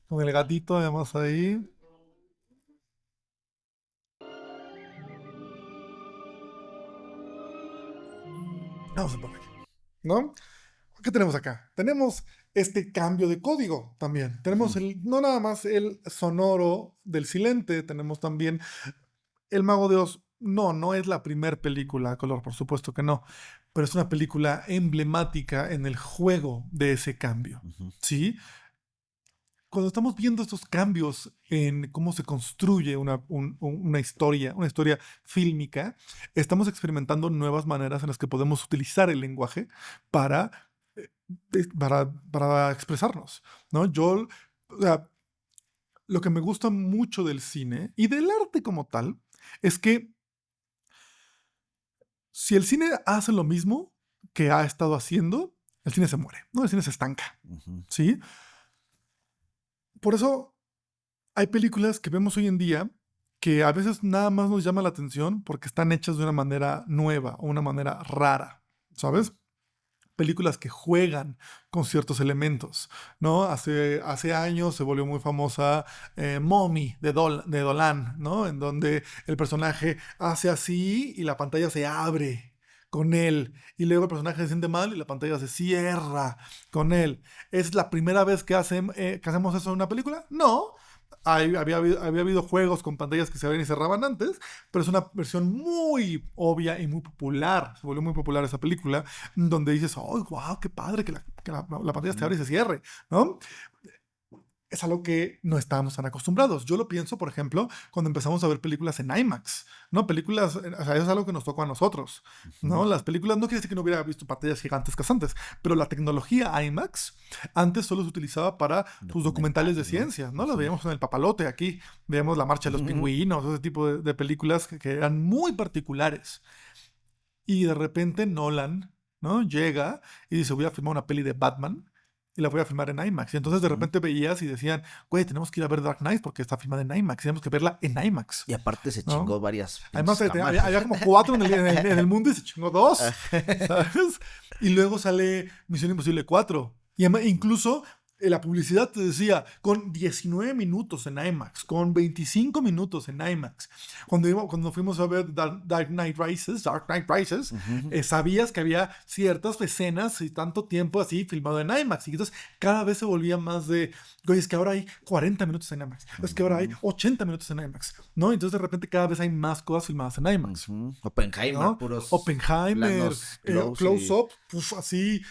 Speaker 2: Con el gatito además ahí. Vamos a poner aquí, ¿no? ¿Qué tenemos acá? Tenemos este cambio de código también. Tenemos no nada más el sonoro del silente, tenemos también El Mago de Oz. No es la primer película a color, por supuesto que no, pero es una película emblemática en el juego de ese cambio, ¿sí? Cuando estamos viendo estos cambios en cómo se construye una historia fílmica, estamos experimentando nuevas maneras en las que podemos utilizar el lenguaje para para expresarnos, ¿no? O sea, lo que me gusta mucho del cine y del arte como tal es que si el cine hace lo mismo que ha estado haciendo, el cine se muere, ¿no? El cine se estanca, ¿sí? Por eso hay películas que vemos hoy en día que a veces nada más nos llama la atención porque están hechas de una manera nueva o una manera rara, ¿sabes? Películas que juegan con ciertos elementos, ¿no? Hace años se volvió muy famosa Mommy de Dolan, ¿no? En donde el personaje hace así y la pantalla se abre con él, y luego el personaje se siente mal y la pantalla se cierra con él. ¿Es la primera vez que hacemos eso en una película? No. Había habido juegos con pantallas que se abrían y cerraban antes, pero es una versión muy obvia y muy popular. Se volvió muy popular esa película, donde dices, ¡oh, wow, qué padre que la pantalla se abre y se cierre! ¿No? Es algo que no estábamos tan acostumbrados. Yo lo pienso, por ejemplo, cuando empezamos a ver películas en IMAX, ¿no? Películas, o sea, eso es algo que nos tocó a nosotros, ¿no? Las películas, no quiere decir que no hubiera visto pantallas gigantescas antes, pero la tecnología IMAX antes solo se utilizaba para pues, documentales de ciencia, ¿no? Las veíamos en El Papalote aquí, veíamos La Marcha de los Pingüinos, ese tipo de películas que eran muy particulares. Y de repente Nolan, ¿no? Llega y dice, voy a filmar una peli de Batman, y la voy a filmar en IMAX. Y entonces de repente veías y decían, güey, tenemos que ir a ver Dark Knight porque está filmada en IMAX. Tenemos que verla en IMAX.
Speaker 1: Y aparte se
Speaker 2: ¿no?
Speaker 1: chingó varias.
Speaker 2: Además, había como 4 en el mundo y se chingó 2. ¿Sabes? Y luego sale Misión Imposible 4. Y incluso la publicidad te decía, con 19 minutos en IMAX, con 25 minutos en IMAX. Cuando fuimos a ver Dark Knight Rises, sabías que había ciertas escenas y tanto tiempo así filmado en IMAX. Y entonces cada vez se volvía más de, oye, es que ahora hay 40 minutos en IMAX, es que ahora hay 80 minutos en IMAX, ¿no? Entonces de repente cada vez hay más cosas filmadas en IMAX.
Speaker 1: Oppenheimer,
Speaker 2: ¿no?
Speaker 1: puros
Speaker 2: Oppenheimer, close-up, así,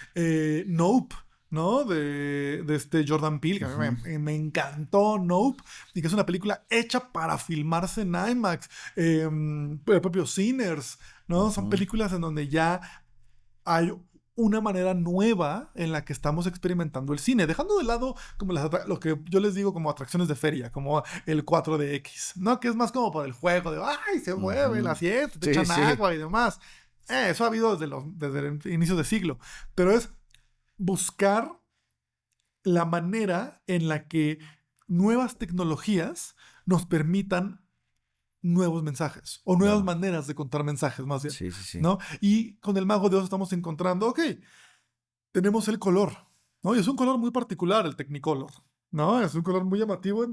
Speaker 2: Nope, ¿no? De este Jordan Peele, que me encantó Nope, y que es una película hecha para filmarse en IMAX. El propio Sinners, ¿no? Son películas en donde ya hay una manera nueva en la que estamos experimentando el cine, dejando de lado como lo que yo les digo como atracciones de feria, como el 4DX, ¿no? Que es más como por el juego de, ¡ay, se mueve el asiento, te echan agua y demás! Eso ha habido desde el inicio del siglo, pero es buscar la manera en la que nuevas tecnologías nos permitan nuevos mensajes o nuevas maneras de contar mensajes, más bien. ¿No? Y con El Mago de Oz estamos encontrando, ok, tenemos el color, ¿no? Y es un color muy particular, el Technicolor, ¿no? Es un color muy llamativo en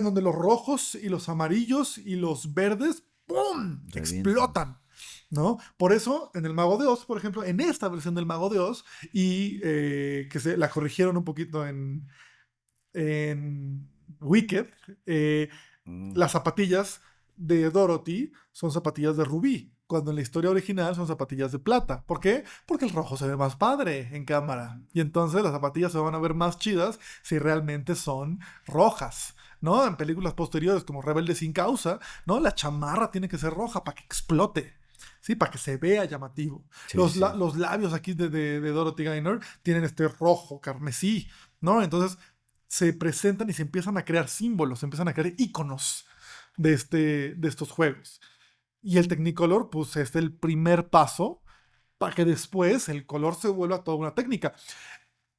Speaker 2: donde los rojos y los amarillos y los verdes, ¡pum!, explotan, ¿no? Por eso, en El Mago de Oz, por ejemplo, en esta versión del Mago de Oz, y que la corrigieron un poquito en Wicked, las zapatillas de Dorothy son zapatillas de rubí, cuando en la historia original son zapatillas de plata. ¿Por qué? Porque el rojo se ve más padre en cámara. Y entonces las zapatillas se van a ver más chidas si realmente son rojas, ¿no? En películas posteriores como Rebelde sin causa, ¿no? La chamarra tiene que ser roja para que explote. Sí, para que se vea llamativo. Los labios aquí de Dorothy Gaynor tienen este rojo carmesí, ¿no? Entonces se presentan y se empiezan a crear símbolos, se empiezan a crear íconos de estos juegos. Y el Technicolor, pues, es el primer paso para que después el color se vuelva toda una técnica.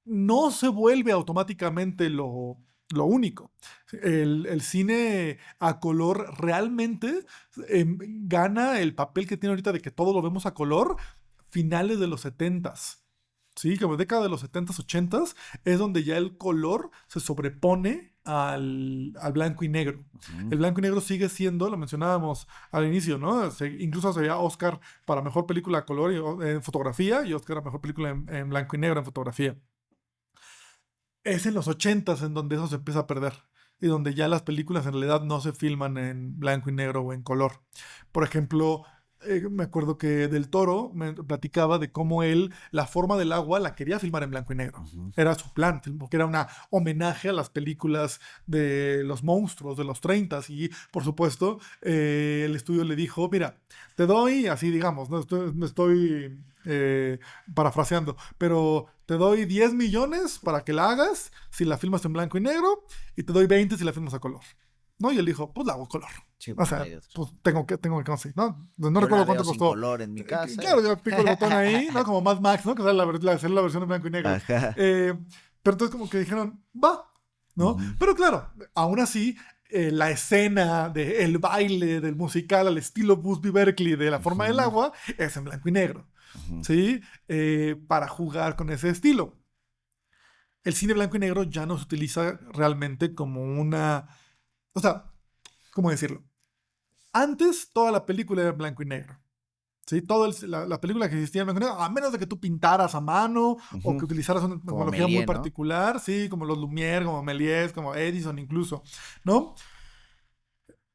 Speaker 2: No se vuelve automáticamente lo único. El cine a color realmente gana el papel que tiene ahorita de que todo lo vemos a color finales de los 70s. Sí, como década de los 70s, 80s, es donde ya el color se sobrepone al blanco y negro. El blanco y negro sigue siendo, lo mencionábamos al inicio, ¿no? Incluso se veía Oscar para mejor película a color en fotografía y Oscar a mejor película en blanco y negro en fotografía. Es en los 80s en donde eso se empieza a perder y donde ya las películas en realidad no se filman en blanco y negro o en color. Por ejemplo, me acuerdo que Del Toro me platicaba de cómo él la forma del agua la quería filmar en blanco y negro. Era su plan, porque era un homenaje a las películas de los monstruos de los 30s y por supuesto el estudio le dijo, mira, te doy, así digamos, no estoy parafraseando, pero te doy 10 millones para que la hagas si la filmas en blanco y negro y te doy 20 si la filmas a color. ¿No? Y él dijo, pues la hago color. Sí, o sea, pues tengo que conseguir, ¿no? No recuerdo cuánto costó.
Speaker 1: Color en mi casa.
Speaker 2: Claro, yo pico el botón ahí, ¿no? Como Mad Max, ¿no? Que sale la versión en blanco y negro. Pero entonces como que dijeron, va, ¿no? Pero claro, aún así, la escena del baile, del musical al estilo Busby Berkeley de La forma del agua es en blanco y negro, ¿sí? Para jugar con ese estilo. El cine blanco y negro ya no se utiliza realmente como una... O sea, ¿cómo decirlo? Antes toda la película era en blanco y negro. ¿Sí? La película que existía en blanco y negro, a menos de que tú pintaras a mano o que utilizaras una tecnología muy particular, ¿sí? Como los Lumière, como Méliès, como Edison incluso, ¿no?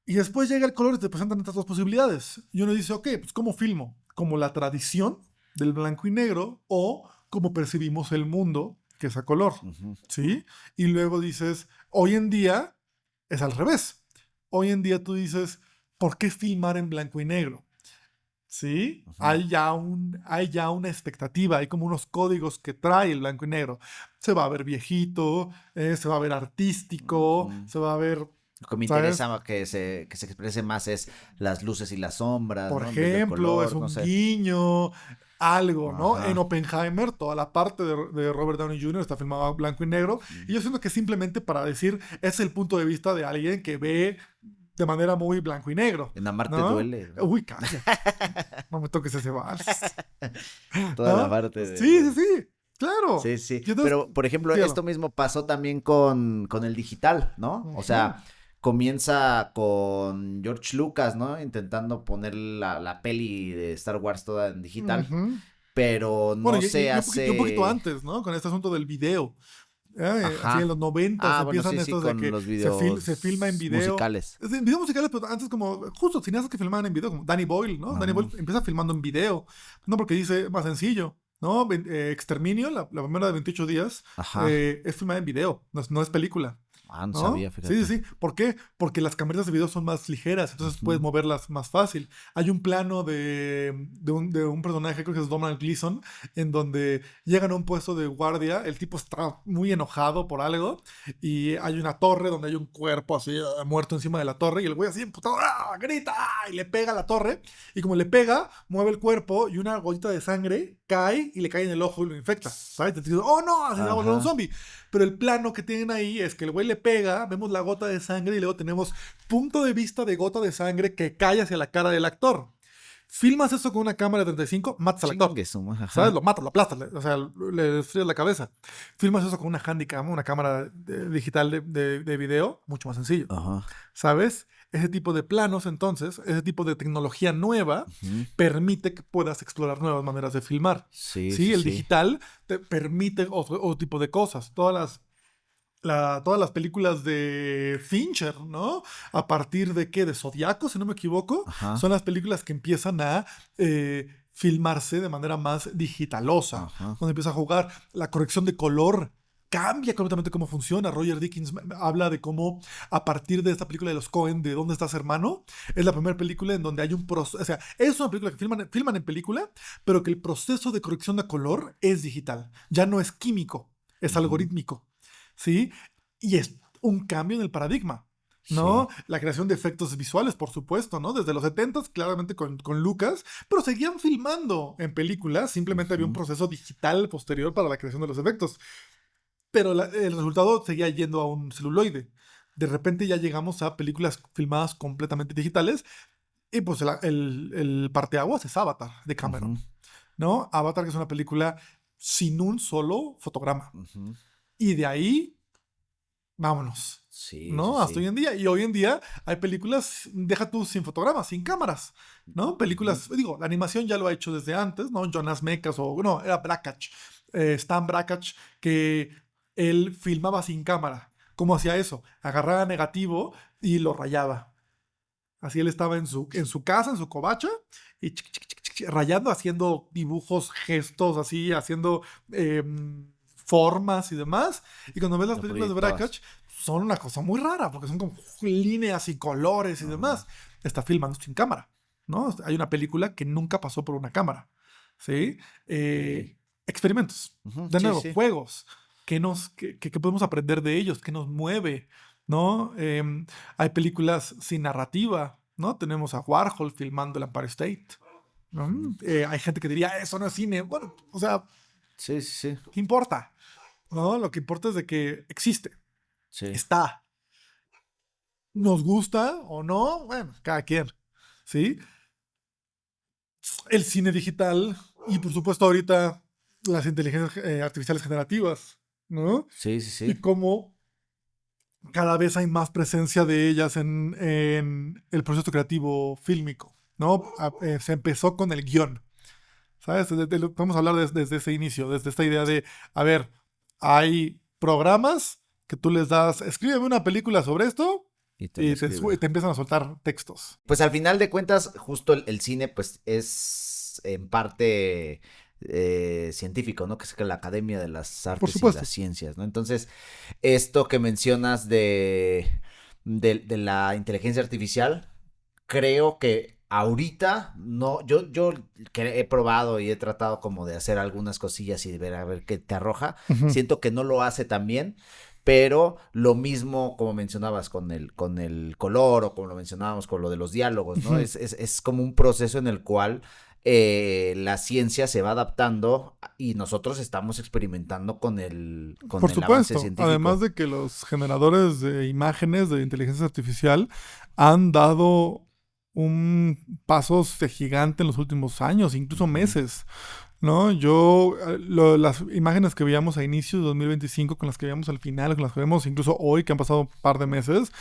Speaker 2: Y después llega el color y te presentan estas dos posibilidades. Y uno dice, ok, pues ¿cómo filmo? ¿Como la tradición del blanco y negro o como percibimos el mundo, que es a color? ¿Sí? Y luego dices, hoy en día es al revés. Hoy en día tú dices, ¿por qué filmar en blanco y negro? ¿Sí? Hay ya una expectativa, hay como unos códigos que trae el blanco y negro. Se va a ver viejito, se va a ver artístico, se va a ver...
Speaker 1: Lo que me interesa que se exprese más es las luces y las sombras.
Speaker 2: Por
Speaker 1: ¿no?
Speaker 2: ejemplo, color, es un guiño, algo, ¿no?
Speaker 1: Ajá.
Speaker 2: En Oppenheimer, toda la parte de Robert Downey Jr. está filmada blanco y negro. Y yo siento que simplemente para decir, es el punto de vista de alguien que ve de manera muy blanco y negro.
Speaker 1: En Amarte
Speaker 2: ¿no?
Speaker 1: duele. ¿No?
Speaker 2: Uy, calla. No me toques ese vals.
Speaker 1: Toda
Speaker 2: ¿no?
Speaker 1: la parte de...
Speaker 2: Sí. Claro.
Speaker 1: Sí.
Speaker 2: Entonces,
Speaker 1: pero, por ejemplo, esto mismo pasó también con el digital, ¿no? O sea... Comienza con George Lucas, ¿no? Intentando poner la peli de Star Wars toda en digital. Pero no se hace...
Speaker 2: Un poquito antes, ¿no? Con este asunto del video. Así en los 90 empiezan estos de que
Speaker 1: los videos
Speaker 2: se filma en video.
Speaker 1: Musicales.
Speaker 2: En videos musicales, pero antes como... Justo cineastas que filmaban en video, como Danny Boyle, ¿no? Danny Boyle empieza filmando en video. No porque dice más sencillo, ¿no? Exterminio, la primera de 28 días, es filmada en video. No es película.
Speaker 1: No sabía, fíjate.
Speaker 2: Sí. ¿Por qué? Porque las camaritas de video son más ligeras, entonces puedes moverlas más fácil. Hay un plano de un personaje, creo que es Donald Gleason, en donde llegan a un puesto de guardia, el tipo está muy enojado por algo, y hay una torre donde hay un cuerpo así muerto encima de la torre, y el güey así emputado, grita, y le pega a la torre, y como le pega, mueve el cuerpo, y una gotita de sangre cae, y le cae en el ojo y lo infecta, ¿sabes? Te dices, oh no, se va a volver un zombie. Pero el plano que tienen ahí es que el güey le pega, vemos la gota de sangre y luego tenemos punto de vista de gota de sangre que cae hacia la cara del actor. Filmas eso con una cámara de 35, matas al actor. ¿Sabes? Lo matas, lo aplastas, o sea, le destruyes la cabeza. Filmas eso con una Handycam, una cámara digital de video, mucho más sencillo. ¿Sabes? Ese tipo de planos, entonces, ese tipo de tecnología nueva permite que puedas explorar nuevas maneras de filmar. Sí, el digital te permite otro tipo de cosas. Todas las películas de Fincher, ¿no? A partir de ¿qué? De Zodiaco, si no me equivoco, son las películas que empiezan a filmarse de manera más digitalosa, donde empieza a jugar la corrección de color. Cambia completamente cómo funciona. Roger Dickens habla de cómo a partir de esta película de los Coen, de ¿Dónde estás, hermano? Es la primera película en donde hay un proceso, o sea, es una película que filman en película, pero que el proceso de corrección de color es digital. Ya no es químico, es algorítmico, ¿sí? Y es un cambio en el paradigma, ¿no? La creación de efectos visuales, por supuesto, ¿no? Desde los 70s, claramente con Lucas, pero seguían filmando en películas, simplemente había un proceso digital posterior para la creación de los efectos. Pero el resultado seguía yendo a un celuloide. De repente ya llegamos a películas filmadas completamente digitales. Y pues el parteaguas es Avatar, de Cameron. ¿No? Avatar, que es una película sin un solo fotograma.
Speaker 1: Ujú.
Speaker 2: Y de ahí, vámonos.
Speaker 1: Sí,
Speaker 2: ¿No?
Speaker 1: sí,
Speaker 2: Hasta
Speaker 1: sí.
Speaker 2: hoy en día. Y hoy en día hay películas, deja tú sin fotogramas, sin cámaras, ¿no? Películas, digo, la animación ya lo ha hecho desde antes, ¿no? Jonas Mekas o, no, era Brakhage, Stan Brakhage, que él filmaba sin cámara. ¿Cómo hacía eso? Agarraba negativo y lo rayaba. Así él estaba en su casa, en su covacha, y rayando, haciendo dibujos, gestos, así, haciendo formas y demás. Y cuando ves las
Speaker 1: Lo
Speaker 2: películas de
Speaker 1: proyectabas.
Speaker 2: Brakhage, son una cosa muy rara, porque son como líneas y colores y demás. Está filmando sin cámara, ¿no? Hay una película que nunca pasó por una cámara, ¿sí? Experimentos,
Speaker 1: Ujú,
Speaker 2: de
Speaker 1: sí,
Speaker 2: nuevo,
Speaker 1: sí.
Speaker 2: juegos. ¿Qué podemos aprender de ellos? ¿Qué nos mueve? ¿No? Hay películas sin narrativa, ¿no? Tenemos a Warhol filmando el Empire State, ¿no? Hay gente que diría, eso no es cine. Bueno, o sea,
Speaker 1: Sí, sí, sí.
Speaker 2: ¿qué importa? ¿No? Lo que importa es de que existe,
Speaker 1: Sí.
Speaker 2: está. ¿Nos gusta o no? Bueno, cada quien, ¿sí? El cine digital y, por supuesto, ahorita las inteligencias artificiales generativas, ¿no?
Speaker 1: Sí, sí,
Speaker 2: Y
Speaker 1: sí.
Speaker 2: cómo cada vez hay más presencia de ellas en el proceso creativo fílmico, ¿no? Se empezó con el guión, ¿sabes? Podemos hablar desde ese inicio, desde esta idea de, a ver, hay programas que tú les das, escríbeme una película sobre esto
Speaker 1: Y te lo
Speaker 2: y
Speaker 1: escribe.
Speaker 2: te empiezan a soltar textos.
Speaker 1: Pues al final de cuentas, justo el cine, pues es en parte científico, ¿no? Que es que la Academia de las
Speaker 2: Por
Speaker 1: Artes y
Speaker 2: supuesto.
Speaker 1: las Ciencias, ¿no? Entonces, esto que mencionas de la inteligencia artificial, creo que ahorita, no, yo que he probado y he tratado como de hacer algunas cosillas y de ver a ver qué te arroja, siento que no lo hace tan bien. Pero lo mismo, como mencionabas, con el color, o como lo mencionábamos con lo de los diálogos, ¿no?
Speaker 2: Ujú.
Speaker 1: Es como un proceso en el cual la ciencia se va adaptando y nosotros estamos experimentando con
Speaker 2: Por
Speaker 1: el avance
Speaker 2: supuesto,
Speaker 1: científico.
Speaker 2: además de que los generadores de imágenes de inteligencia artificial han dado un paso gigante en los últimos años, incluso meses, ¿no? Las imágenes que veíamos a inicio de 2025, con las que veíamos al final, con las que vemos incluso hoy, que han pasado un par de meses,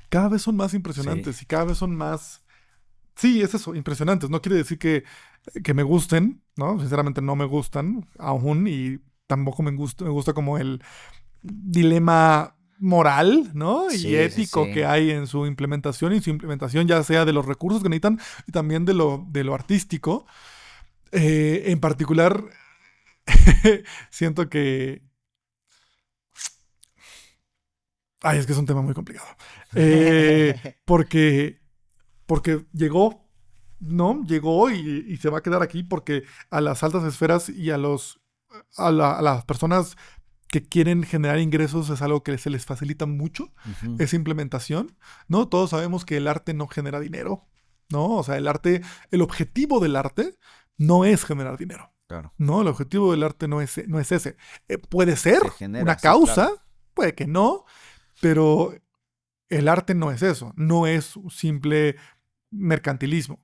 Speaker 2: cada vez son más impresionantes y cada vez son más... Sí, es eso, impresionantes. No quiere decir que me gusten, ¿no? Sinceramente no me gustan aún y tampoco me gusta como el dilema moral, ¿no? Y
Speaker 1: Sí,
Speaker 2: ético
Speaker 1: sí.
Speaker 2: que hay en su implementación, y su implementación ya sea de los recursos que necesitan y también de lo artístico. En particular, siento que... Ay, es que es un tema muy complicado. Porque llegó, ¿no? Llegó y se va a quedar aquí porque a las altas esferas y a las personas que quieren generar ingresos es algo que se les facilita mucho,
Speaker 1: Ujú.
Speaker 2: esa implementación, ¿no? Todos sabemos que el arte no genera dinero, ¿no? O sea, el objetivo del arte no es generar dinero.
Speaker 1: Claro.
Speaker 2: No, el objetivo del arte no es ese. Puede ser
Speaker 1: Se genera,
Speaker 2: una
Speaker 1: sí,
Speaker 2: causa,
Speaker 1: claro.
Speaker 2: puede que no, pero el arte no es eso, no es un simple mercantilismo.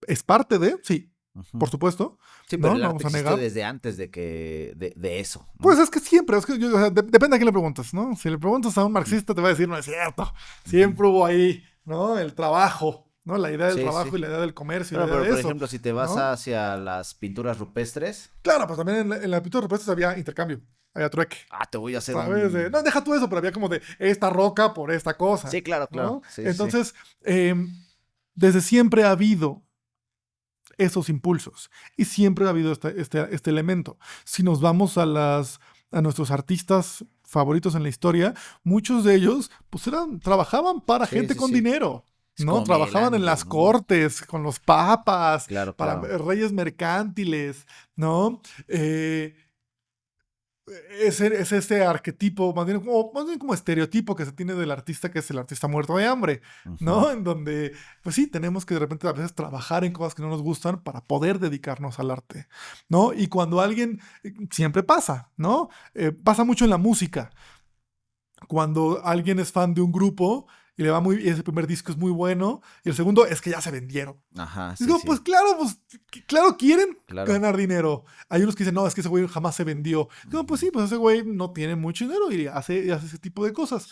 Speaker 2: ¿Es parte de? Sí,
Speaker 1: Ujú.
Speaker 2: por supuesto.
Speaker 1: Sí, pero
Speaker 2: ¿no?
Speaker 1: el
Speaker 2: No
Speaker 1: arte
Speaker 2: vamos a
Speaker 1: existió
Speaker 2: negar.
Speaker 1: desde antes de eso, ¿no?
Speaker 2: Pues es que siempre, o sea, depende a quién le preguntas, ¿no? Si le preguntas a un marxista te va a decir, no es cierto, siempre hubo ahí, ¿no? El trabajo, ¿no? La idea del
Speaker 1: Sí,
Speaker 2: trabajo
Speaker 1: sí.
Speaker 2: y la idea del comercio y
Speaker 1: Bueno,
Speaker 2: la idea
Speaker 1: pero
Speaker 2: de
Speaker 1: por
Speaker 2: eso.
Speaker 1: ejemplo, si te vas
Speaker 2: ¿no?
Speaker 1: hacia las pinturas rupestres,
Speaker 2: Claro, pues también en la pintura de repuestos había intercambio, había trueque.
Speaker 1: te voy a hacer
Speaker 2: ¿Sabes?
Speaker 1: un...
Speaker 2: No, deja tú eso, pero había como de esta roca por esta cosa.
Speaker 1: Sí, claro, claro.
Speaker 2: ¿no?
Speaker 1: Sí, sí,
Speaker 2: Entonces, desde siempre ha habido esos impulsos y siempre ha habido este elemento. Si nos vamos a nuestros artistas favoritos en la historia, muchos de ellos pues trabajaban para
Speaker 1: Sí,
Speaker 2: gente
Speaker 1: sí,
Speaker 2: con
Speaker 1: sí.
Speaker 2: dinero.
Speaker 1: Es
Speaker 2: ¿No?
Speaker 1: como
Speaker 2: Trabajaban en
Speaker 1: Miguel
Speaker 2: las
Speaker 1: Ángel, ¿no?
Speaker 2: cortes, con los papas,
Speaker 1: Claro,
Speaker 2: para
Speaker 1: claro.
Speaker 2: reyes mercantiles, ¿no? Es este arquetipo, más bien como estereotipo que se tiene del artista, que es el artista muerto de hambre, ¿no?
Speaker 1: Ujú.
Speaker 2: En donde, pues sí, tenemos que de repente a veces trabajar en cosas que no nos gustan para poder dedicarnos al arte, ¿no? Y cuando alguien, siempre pasa, ¿no? Pasa mucho en la música. Cuando alguien es fan de un grupo y le va muy y ese primer disco es muy bueno, y el segundo es que ya se vendieron.
Speaker 1: Ajá,
Speaker 2: Y digo,
Speaker 1: sí.
Speaker 2: pues claro quieren
Speaker 1: Claro.
Speaker 2: ganar dinero. Hay unos que dicen, no, es que ese güey jamás se vendió. Digo, pues sí, pues ese güey no tiene mucho dinero y hace ese tipo de cosas.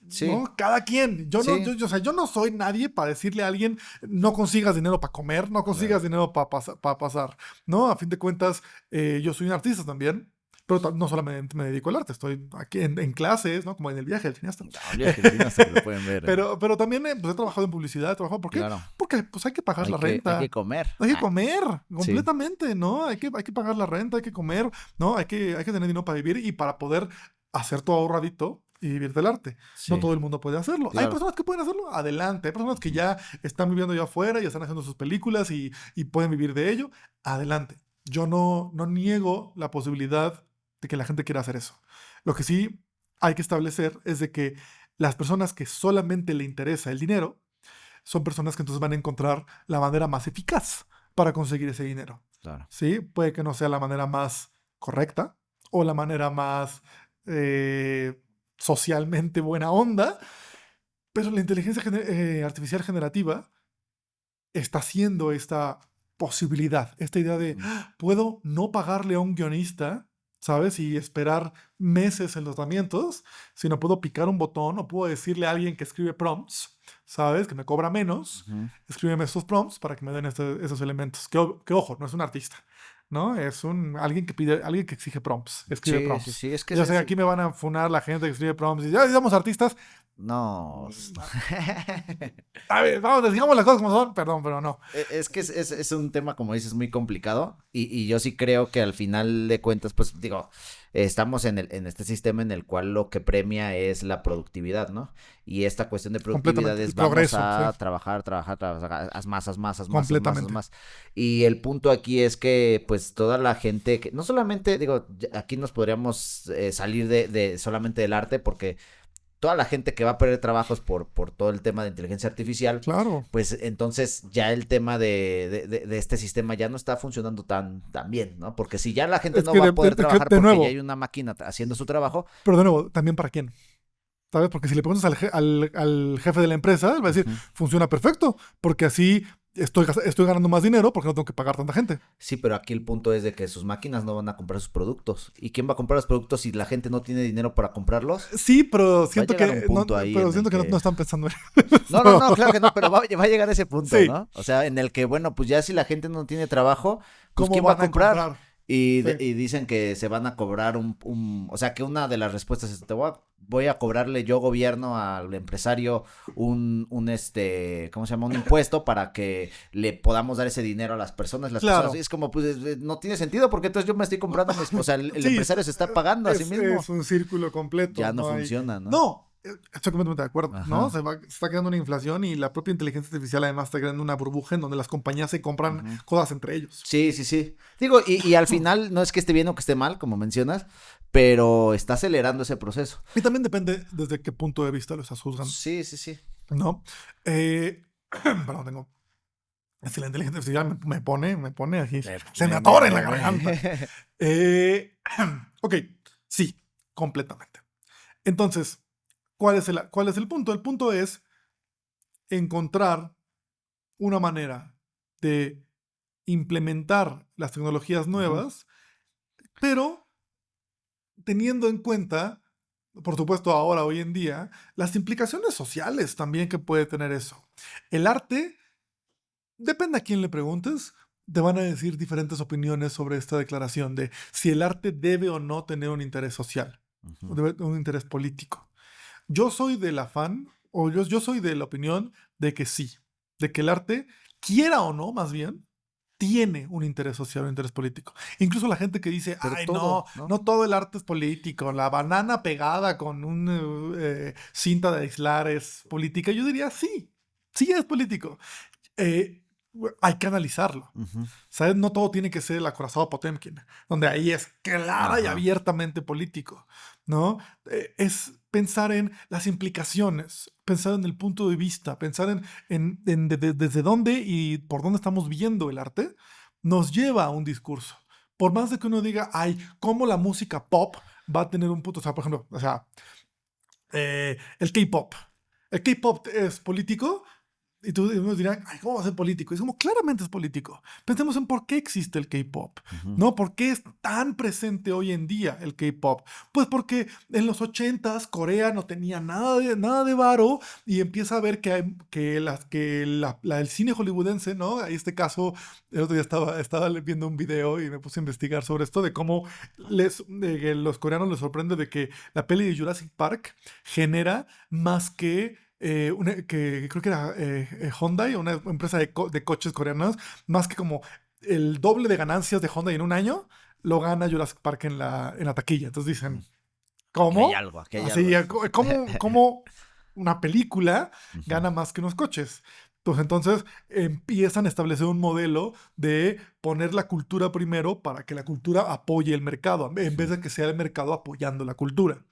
Speaker 1: Sí.
Speaker 2: ¿No? Cada quien. Yo,
Speaker 1: Sí.
Speaker 2: o sea, yo no soy nadie para decirle a alguien, no consigas dinero para comer, no consigas dinero para pasar. ¿No? A fin de cuentas, yo soy un artista también. Pero no solamente me dedico al arte, estoy aquí en clases, ¿no? Como en el viaje del cineasta.
Speaker 1: No, el viaje del cineasta que lo pueden ver.
Speaker 2: Pero también pues, he trabajado en publicidad, ¿por qué?
Speaker 1: Claro.
Speaker 2: Porque pues hay que pagar la renta.
Speaker 1: Hay que comer.
Speaker 2: Hay que comer, completamente, ¿no? Hay que pagar la renta, hay que comer, ¿no? Hay que tener dinero para vivir y para poder hacer tu ahorradito y vivir del arte.
Speaker 1: Sí.
Speaker 2: No todo el mundo puede hacerlo.
Speaker 1: Claro.
Speaker 2: Hay personas que pueden hacerlo, adelante. Hay personas que ya están viviendo allá afuera y están haciendo sus películas y pueden vivir de ello, adelante. Yo no niego la posibilidad de que la gente quiera hacer eso. Lo que sí hay que establecer es de que las personas que solamente le interesa el dinero son personas que entonces van a encontrar la manera más eficaz para conseguir ese dinero.
Speaker 1: Claro.
Speaker 2: ¿Sí? Puede que no sea la manera más correcta o la manera más socialmente buena onda, pero la inteligencia artificial generativa está haciendo esta posibilidad, esta idea de puedo no pagarle a un guionista, ¿sabes? Y esperar meses en los tratamientos, sino puedo picar un botón o puedo decirle a alguien que escribe prompts, ¿sabes? Que me cobra menos, escríbeme estos prompts para que me den esos elementos. Que ojo, no es un artista, ¿no? Es alguien que exige prompts, escribe prompts.
Speaker 1: Sí, es que
Speaker 2: Yo sé que aquí me van a funar la gente que escribe prompts y ya somos artistas.
Speaker 1: No.
Speaker 2: A ver, vamos, digamos las cosas como son, perdón, pero no.
Speaker 1: Es que es un tema, como dices, muy complicado y yo sí creo que al final de cuentas, pues digo, estamos en este sistema en el cual lo que premia es la productividad, ¿no? Y esta cuestión de productividad es
Speaker 2: progreso,
Speaker 1: vamos a
Speaker 2: sí.
Speaker 1: trabajar, haz más.
Speaker 2: Completamente.
Speaker 1: Y el punto aquí es que pues toda la gente, que no solamente, digo, aquí nos podríamos salir de solamente del arte porque toda la gente que va a perder trabajos por todo el tema de inteligencia artificial,
Speaker 2: claro,
Speaker 1: pues entonces ya el tema de este sistema ya no está funcionando tan bien, ¿no? Porque si ya la gente no va a poder trabajar porque
Speaker 2: nuevo,
Speaker 1: ya hay una máquina haciendo su trabajo.
Speaker 2: Pero de nuevo, ¿también para quién? ¿Sabes? Porque si le preguntas al jefe de la empresa, él va a decir, funciona perfecto, porque así estoy ganando más dinero porque no tengo que pagar tanta gente.
Speaker 1: Sí, pero aquí el punto es de que sus máquinas no van a comprar sus productos. ¿Y quién va a comprar los productos si la gente no tiene dinero para comprarlos?
Speaker 2: Sí, pero siento que
Speaker 1: no
Speaker 2: no están pensando en
Speaker 1: No, claro que no, pero va a llegar a ese punto, sí. ¿No? O sea, en el que, bueno, pues ya si la gente no tiene trabajo, pues ¿quién va a comprar? Y dicen que se van a cobrar o sea, que una de las respuestas es, voy a cobrarle yo gobierno al empresario ¿cómo se llama? Un impuesto para que le podamos dar ese dinero a las personas. Personas, es como, pues, no tiene sentido porque entonces yo me estoy comprando, o sea, el empresario se está pagando a sí mismo.
Speaker 2: Es un círculo completo.
Speaker 1: Ya no funciona, ¿no?
Speaker 2: No. Estoy completamente de acuerdo, ¿no? Se está creando una inflación y la propia inteligencia artificial además está creando una burbuja en donde las compañías se compran cosas entre ellos.
Speaker 1: Sí. Digo, y al final no es que esté bien o que esté mal, como mencionas, pero está acelerando ese proceso.
Speaker 2: Y también depende desde qué punto de vista lo estás juzgando.
Speaker 1: Sí.
Speaker 2: ¿No? Perdón, tengo... Si la inteligencia artificial me pone aquí, se me atora en la garganta. Ok, sí, completamente. Entonces, ¿cuál es el punto? El punto es encontrar una manera de implementar las tecnologías nuevas, pero teniendo en cuenta, por supuesto ahora, hoy en día, las implicaciones sociales también que puede tener eso. El arte, depende a quién le preguntes, te van a decir diferentes opiniones sobre esta declaración de si el arte debe o no tener un interés social, un interés político. Yo soy del afán, o yo soy de la opinión de que sí, de que el arte, quiera o no, más bien, tiene un interés social, un interés político. Incluso la gente que dice, no todo el arte es político, la banana pegada con una cinta de aislar es política. Yo diría, sí es político. Hay que analizarlo. ¿Sabes? No todo tiene que ser el acorazado Potemkin, donde ahí es clara y abiertamente político, ¿no? Es pensar en las implicaciones, pensar en el punto de vista, pensar en desde dónde y por dónde estamos viendo el arte, nos lleva a un discurso. Por más de que uno diga, cómo la música pop va a tener un punto, o sea, por ejemplo, el K-pop, ¿El K-pop es político? Y tú nos dirán, ay, ¿cómo va a ser político? Es como, claramente es político. Pensemos en por qué existe el K-pop, ¿no? ¿Por qué es tan presente hoy en día el K-pop? Pues porque en los 80s Corea no tenía nada de varo y empieza a ver el cine hollywoodense, ¿no? En este caso, el otro día estaba viendo un video y me puse a investigar sobre esto, de cómo los coreanos les sorprende de que la peli de Jurassic Park genera más que que creo que era Hyundai, una empresa de coches coreanos, más que como el doble de ganancias de Hyundai en un año, lo gana Jurassic Park en la taquilla. Entonces dicen, ¿cómo?
Speaker 1: Aquí hay
Speaker 2: Así,
Speaker 1: algo.
Speaker 2: ¿cómo una película gana más que unos coches? Entonces empiezan a establecer un modelo de poner la cultura primero para que la cultura apoye el mercado, en vez de que sea el mercado apoyando la cultura.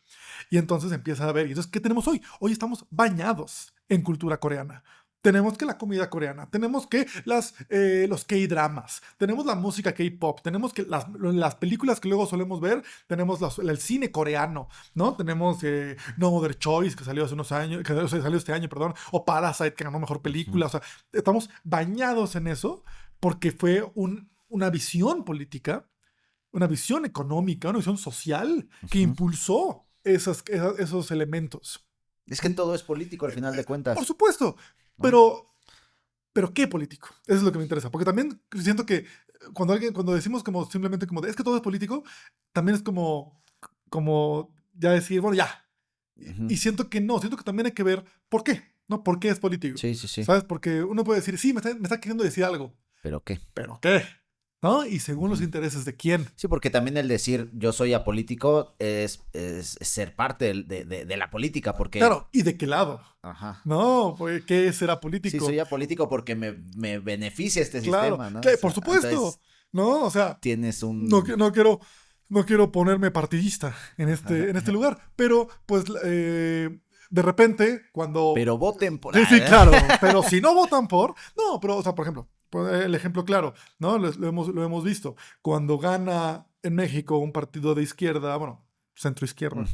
Speaker 2: Y entonces empieza a ver, ¿y entonces qué tenemos hoy? Hoy estamos bañados en cultura coreana. Tenemos que la comida coreana, tenemos que los K-dramas, tenemos la música K-pop, tenemos que las películas que luego solemos ver, tenemos el cine coreano, ¿no? Tenemos No Other Choice, que salió hace unos años, que salió este año, perdón, o Parasite, que ganó mejor película. O sea, estamos bañados en eso porque fue una visión política, una visión económica, una visión social que impulsó esos elementos.
Speaker 1: Es que todo es político al final de cuentas.
Speaker 2: Por supuesto, pero ¿qué político? Eso es lo que me interesa, porque también siento que cuando decimos como simplemente como es que todo es político, también es como ya decir, bueno, ya. Y siento que no, siento que también hay que ver por qué, ¿no? ¿Por qué es político?
Speaker 1: Sí.
Speaker 2: ¿Sabes? Porque uno puede decir, sí, me está queriendo decir algo.
Speaker 1: ¿Pero qué?
Speaker 2: ¿Pero qué? ¿No? Y según los intereses de quién.
Speaker 1: Sí, porque también el decir yo soy apolítico es ser parte de la política, porque...
Speaker 2: Claro, ¿y de qué lado?
Speaker 1: Ajá.
Speaker 2: No, pues, ¿qué será político?
Speaker 1: Sí, soy apolítico porque me beneficia este sistema, ¿no?
Speaker 2: Por supuesto,
Speaker 1: entonces,
Speaker 2: ¿no? O sea,
Speaker 1: tienes un...
Speaker 2: No quiero ponerme partidista en este lugar, pero pues de repente cuando...
Speaker 1: Pero voten por...
Speaker 2: Sí, claro, pero si no votan por... No, pero, o sea, por ejemplo, el ejemplo claro, ¿no? Lo hemos visto. Cuando gana en México un partido de izquierda, bueno, centro izquierda,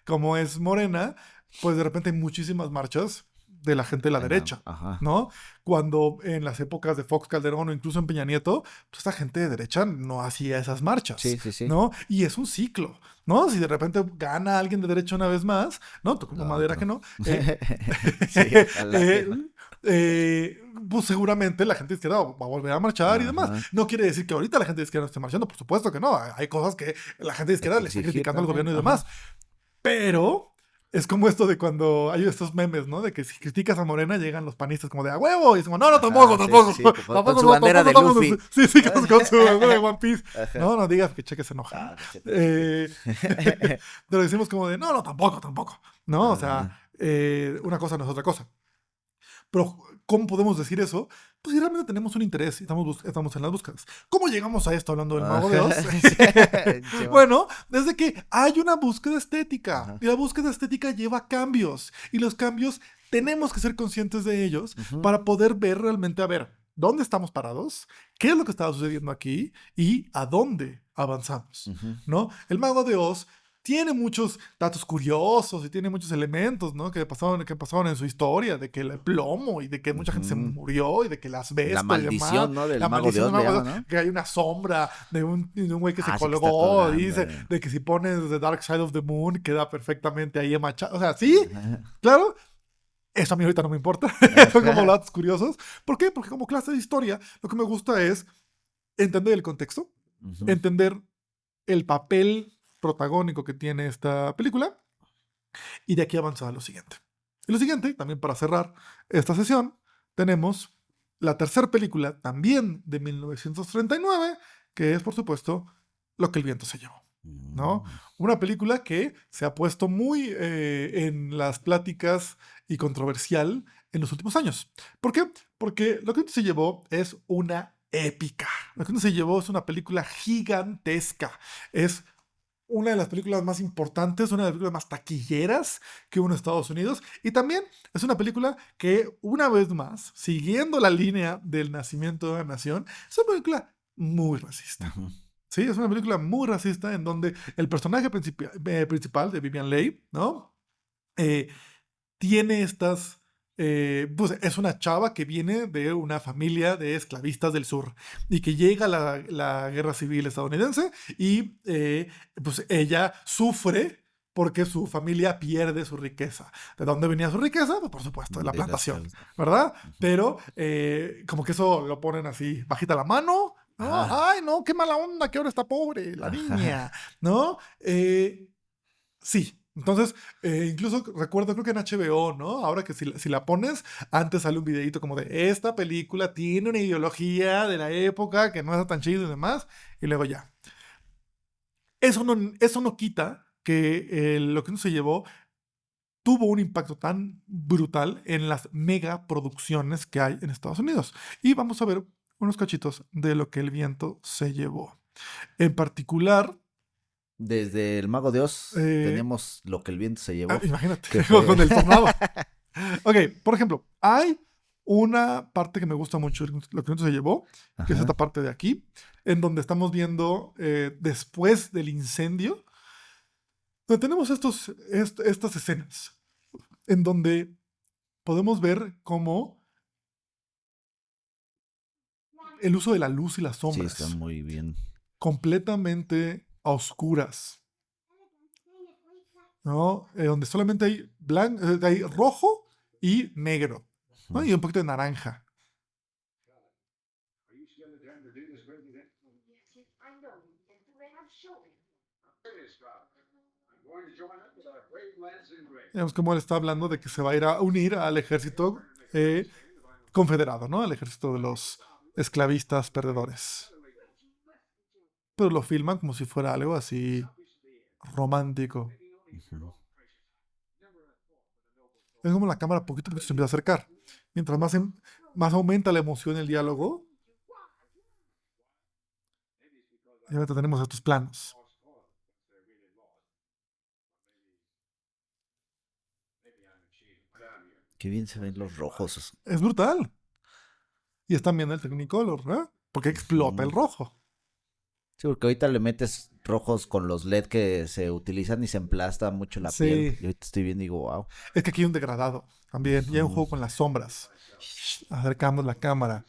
Speaker 2: como es Morena, pues de repente hay muchísimas marchas de la gente de la derecha, ¿no? Cuando en las épocas de Fox Calderón o incluso en Peña Nieto, pues esta gente de derecha no hacía esas marchas, ¿no? Y es un ciclo, ¿no? Si de repente gana alguien de derecha una vez más, ¿no? Toco madera que no. Pues seguramente la gente de izquierda va a volver a marchar y demás. No quiere decir que ahorita la gente de izquierda no esté marchando, por supuesto que no. Hay cosas que la gente de izquierda le está criticando al gobierno y demás. Pero es como esto de cuando hay estos memes, ¿no? De que si criticas a Morena llegan los panistas como de ¡a huevo! Y es como, no, tampoco.
Speaker 1: Con su bandera de Luffy.
Speaker 2: Sí, con su bandera de One Piece. No digas que Cheque se enoja. Pero decimos como de, no, tampoco. ¿No? O sea, una cosa no es otra cosa. Pero, ¿cómo podemos decir eso? Pues si realmente tenemos un interés y estamos en las búsquedas. ¿Cómo llegamos a esto hablando del Mago de Oz? Bueno, desde que hay una búsqueda estética. Y la búsqueda estética lleva cambios. Y los cambios tenemos que ser conscientes de ellos para poder ver realmente, a ver, ¿dónde estamos parados? ¿Qué es lo que está sucediendo aquí? ¿Y a dónde avanzamos? ¿No? El Mago de Oz tiene muchos datos curiosos y tiene muchos elementos, ¿no? que pasaron en su historia, de que el plomo y de que mucha gente se murió y de que las bestias
Speaker 1: la maldición, ¿no? Del Mago de Oz, ¿no?
Speaker 2: Que hay una sombra de un güey que se colgó y dice de que si pones The Dark Side of the Moon queda perfectamente ahí machado. O sea, sí, claro. Eso a mí ahorita no me importa. Son como datos curiosos. ¿Por qué? Porque como clase de historia lo que me gusta es entender el contexto, entender el papel protagónico que tiene esta película y de aquí avanzar a lo siguiente. Y lo siguiente, también para cerrar esta sesión, tenemos la tercera película, también de 1939, que es, por supuesto, Lo que el viento se llevó, ¿no? Una película que se ha puesto muy en las pláticas y controversial en los últimos años. ¿Por qué? Porque Lo que el viento se llevó es una épica. Lo que el viento se llevó es una película gigantesca. Es una de las películas más importantes, una de las películas más taquilleras que hubo en Estados Unidos. Y también es una película que, una vez más, siguiendo la línea del nacimiento de una nación, es una película muy racista. Sí, es una película muy racista en donde el personaje principal de Vivien Leigh, ¿no? tiene estas... pues es una chava que viene de una familia de esclavistas del sur y que llega a la guerra civil estadounidense y pues ella sufre porque su familia pierde su riqueza. ¿De dónde venía su riqueza? Pues por supuesto, de la plantación, ¿verdad? Pero como que eso lo ponen así, bajita la mano, ¿no? Ay, no, qué mala onda, que ahora está pobre la niña, ¿no? Sí. Entonces, incluso recuerdo, creo que en HBO, ¿no? Ahora que si la pones, antes sale un videito como de esta película tiene una ideología de la época que no está tan chido y demás, y luego ya. Eso no quita que lo que uno se llevó tuvo un impacto tan brutal en las mega producciones que hay en Estados Unidos. Y vamos a ver unos cachitos de lo que el viento se llevó. En particular...
Speaker 1: Desde El Mago de Oz tenemos Lo que el viento se llevó.
Speaker 2: Imagínate, con el tornado. Ok, por ejemplo, hay una parte que me gusta mucho, Lo que el viento se llevó, que es esta parte de aquí, en donde estamos viendo después del incendio, donde tenemos estas escenas, en donde podemos ver cómo el uso de la luz y las sombras.
Speaker 1: Sí, está muy bien.
Speaker 2: Completamente a oscuras, ¿no? Donde solamente hay rojo y negro, ¿no? Y un poquito de naranja. Vemos cómo él está hablando de que se va a ir a unir al ejército confederado, ¿no? Al ejército de los esclavistas perdedores. Pero lo filman como si fuera algo así romántico. Es como la cámara poquito a poquito se empieza a acercar. Mientras más aumenta la emoción el diálogo, y ahora tenemos estos planos.
Speaker 1: Qué bien se ven los rojos.
Speaker 2: Es brutal. Y están viendo el Technicolor, ¿no? Porque explota el rojo.
Speaker 1: Sí, porque ahorita le metes rojos con los LED que se utilizan y se emplasta mucho la piel. Y ahorita estoy viendo y digo, wow.
Speaker 2: Es que aquí hay un degradado también. Y hay un juego con las sombras. Acercamos la cámara.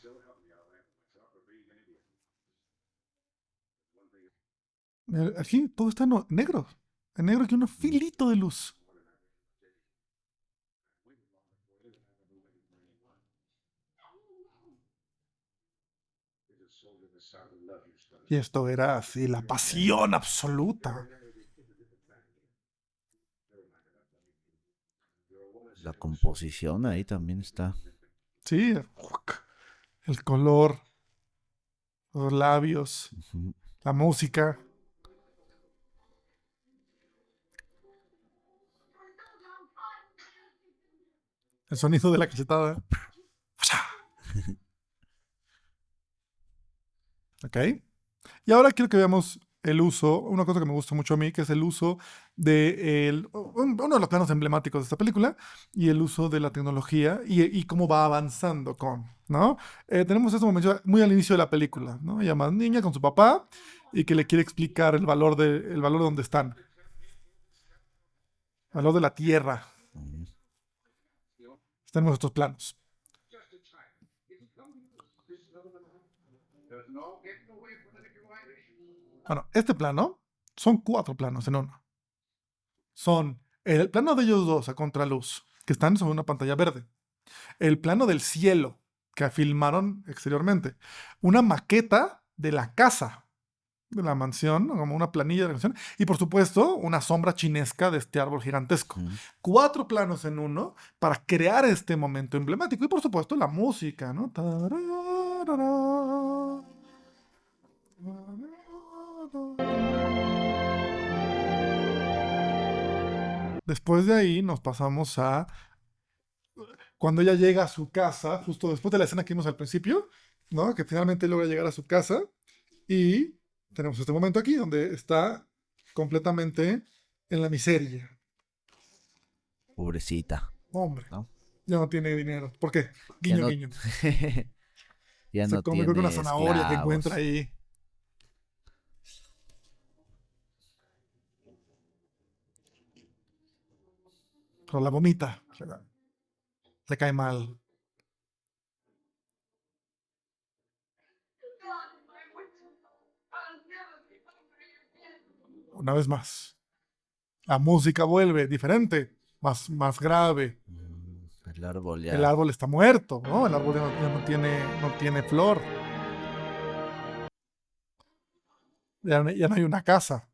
Speaker 2: Aquí todo está negro. En negro aquí un filito de luz. Y esto era así, la pasión absoluta.
Speaker 1: La composición ahí también está.
Speaker 2: Sí, el color, los labios, la música. El sonido de la cachetada. Ok. Y ahora quiero que veamos el uso, una cosa que me gusta mucho a mí, que es el uso de uno de los planos emblemáticos de esta película, y el uso de la tecnología y cómo va avanzando ¿no? Tenemos este momento muy al inicio de la película, ¿no? Ella más niña con su papá y que le quiere explicar el valor de donde están. El valor de la tierra. Tenemos estos planos. Bueno, este plano son 4 planos en uno. Son el plano de ellos dos a contraluz, que están sobre una pantalla verde. El plano del cielo, que filmaron exteriormente. Una maqueta de la casa, de la mansión, como una planilla de la mansión. Y por supuesto, una sombra chinesca de este árbol gigantesco. 4 planos en uno para crear este momento emblemático. Y por supuesto, la música, ¿no? Después de ahí nos pasamos a cuando ella llega a su casa, justo después de la escena que vimos al principio, ¿no? Que finalmente logra llegar a su casa y tenemos este momento aquí donde está completamente en la miseria.
Speaker 1: Pobrecita.
Speaker 2: Hombre,
Speaker 1: ¿no?
Speaker 2: Ya no tiene dinero. ¿Por qué? Guiño, guiño.
Speaker 1: Ya no
Speaker 2: come
Speaker 1: tiene
Speaker 2: una zanahoria
Speaker 1: esclavos.
Speaker 2: que encuentra ahí. Pero la vomita. Le cae mal. Una vez más. La música vuelve diferente, más grave.
Speaker 1: El árbol ya.
Speaker 2: El árbol está muerto, ¿no? El árbol ya no tiene flor. Ya no hay una casa.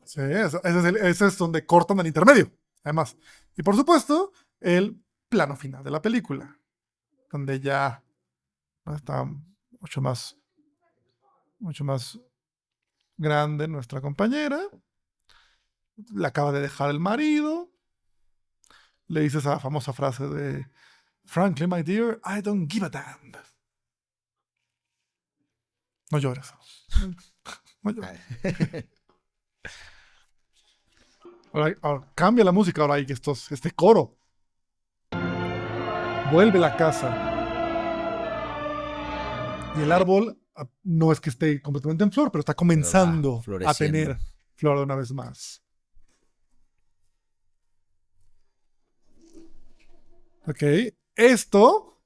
Speaker 2: Sí, ese es donde cortan el intermedio, además. Y por supuesto, el plano final de la película, donde ya está mucho más grande nuestra compañera. Le acaba de dejar el marido. Le dice esa famosa frase de Frankly, my dear, I don't give a damn. No llores. No llores. Ahora cambia la música, ahora hay este coro. Vuelve la casa. Y el árbol no es que esté completamente en flor, pero está comenzando a tener flor una vez más. Ok, esto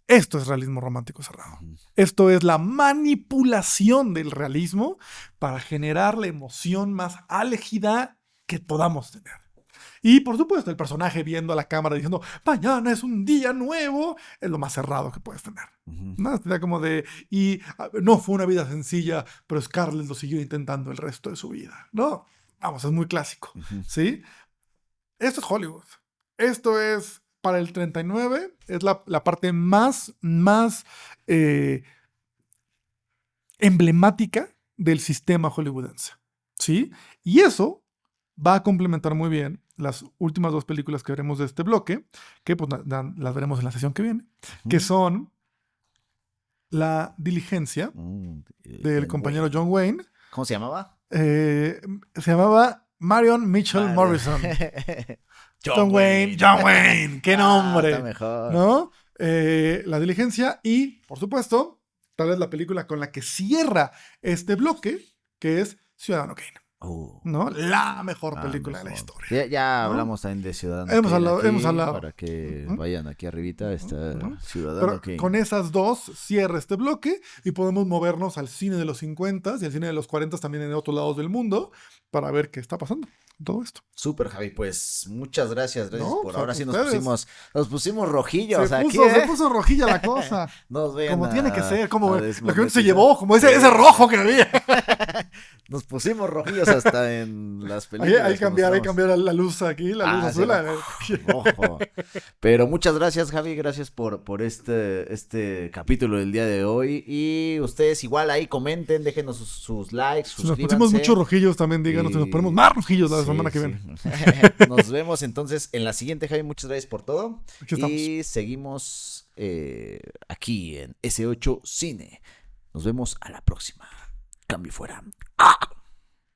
Speaker 2: es realismo romántico cerrado. Esto es la manipulación del realismo para generar la emoción más álgida que podamos tener. Y por supuesto, el personaje viendo a la cámara diciendo, mañana es un día nuevo, es lo más cerrado que puedes tener. ¿No? Sería como de, y no fue una vida sencilla, pero Scarlett lo siguió intentando el resto de su vida. No, vamos, es muy clásico. ¿Sí? Esto es Hollywood. Esto es, para el 39, es la parte más emblemática del sistema hollywoodense. ¿Sí? Y eso va a complementar muy bien las últimas dos películas que veremos de este bloque, que pues las veremos en la sesión que viene, que son La Diligencia, del compañero John Wayne.
Speaker 1: ¿Cómo se llamaba?
Speaker 2: Se llamaba Marion Mitchell Morrison. John Wayne, qué nombre.
Speaker 1: Está mejor.
Speaker 2: ¿No? La Diligencia y, por supuesto, tal vez la película con la que cierra este bloque, que es Ciudadano Kane. ¿No? La mejor película de la historia.
Speaker 1: Ya
Speaker 2: ¿no?
Speaker 1: hablamos también de Ciudadano
Speaker 2: hemos
Speaker 1: Kane.
Speaker 2: Hemos hablado.
Speaker 1: Para que vayan aquí arribita, está Ciudadano Kane.
Speaker 2: Con esas dos cierra este bloque y podemos movernos al cine de los 50 y al cine de los 40 también en otros lados del mundo para ver qué está pasando. Todo esto.
Speaker 1: Súper, Javi, pues muchas gracias
Speaker 2: No,
Speaker 1: por
Speaker 2: pues
Speaker 1: ahora sí
Speaker 2: ustedes.
Speaker 1: nos pusimos rojillos
Speaker 2: Se
Speaker 1: aquí.
Speaker 2: puso rojilla la cosa.
Speaker 1: Nos ven
Speaker 2: como tiene que ser, como lo que se
Speaker 1: desmonetizar.
Speaker 2: llevó, como ese rojo que había.
Speaker 1: Nos pusimos rojillos hasta en las películas.
Speaker 2: Hay que cambiar la luz aquí, la luz azul.
Speaker 1: Rojo. Pero muchas gracias, Javi, gracias por este capítulo del día de hoy. Y ustedes igual ahí comenten, déjenos sus likes,
Speaker 2: Si nos
Speaker 1: suscríbanse.
Speaker 2: pusimos muchos rojillos también, díganos si nos ponemos más rojillos la semana que viene.
Speaker 1: Nos vemos entonces en la siguiente, Javi. Muchas gracias por todo.
Speaker 2: Aquí estamos.
Speaker 1: Y seguimos aquí en S8 Cine. Nos vemos a la próxima. Cambio fuera. ¡Ah!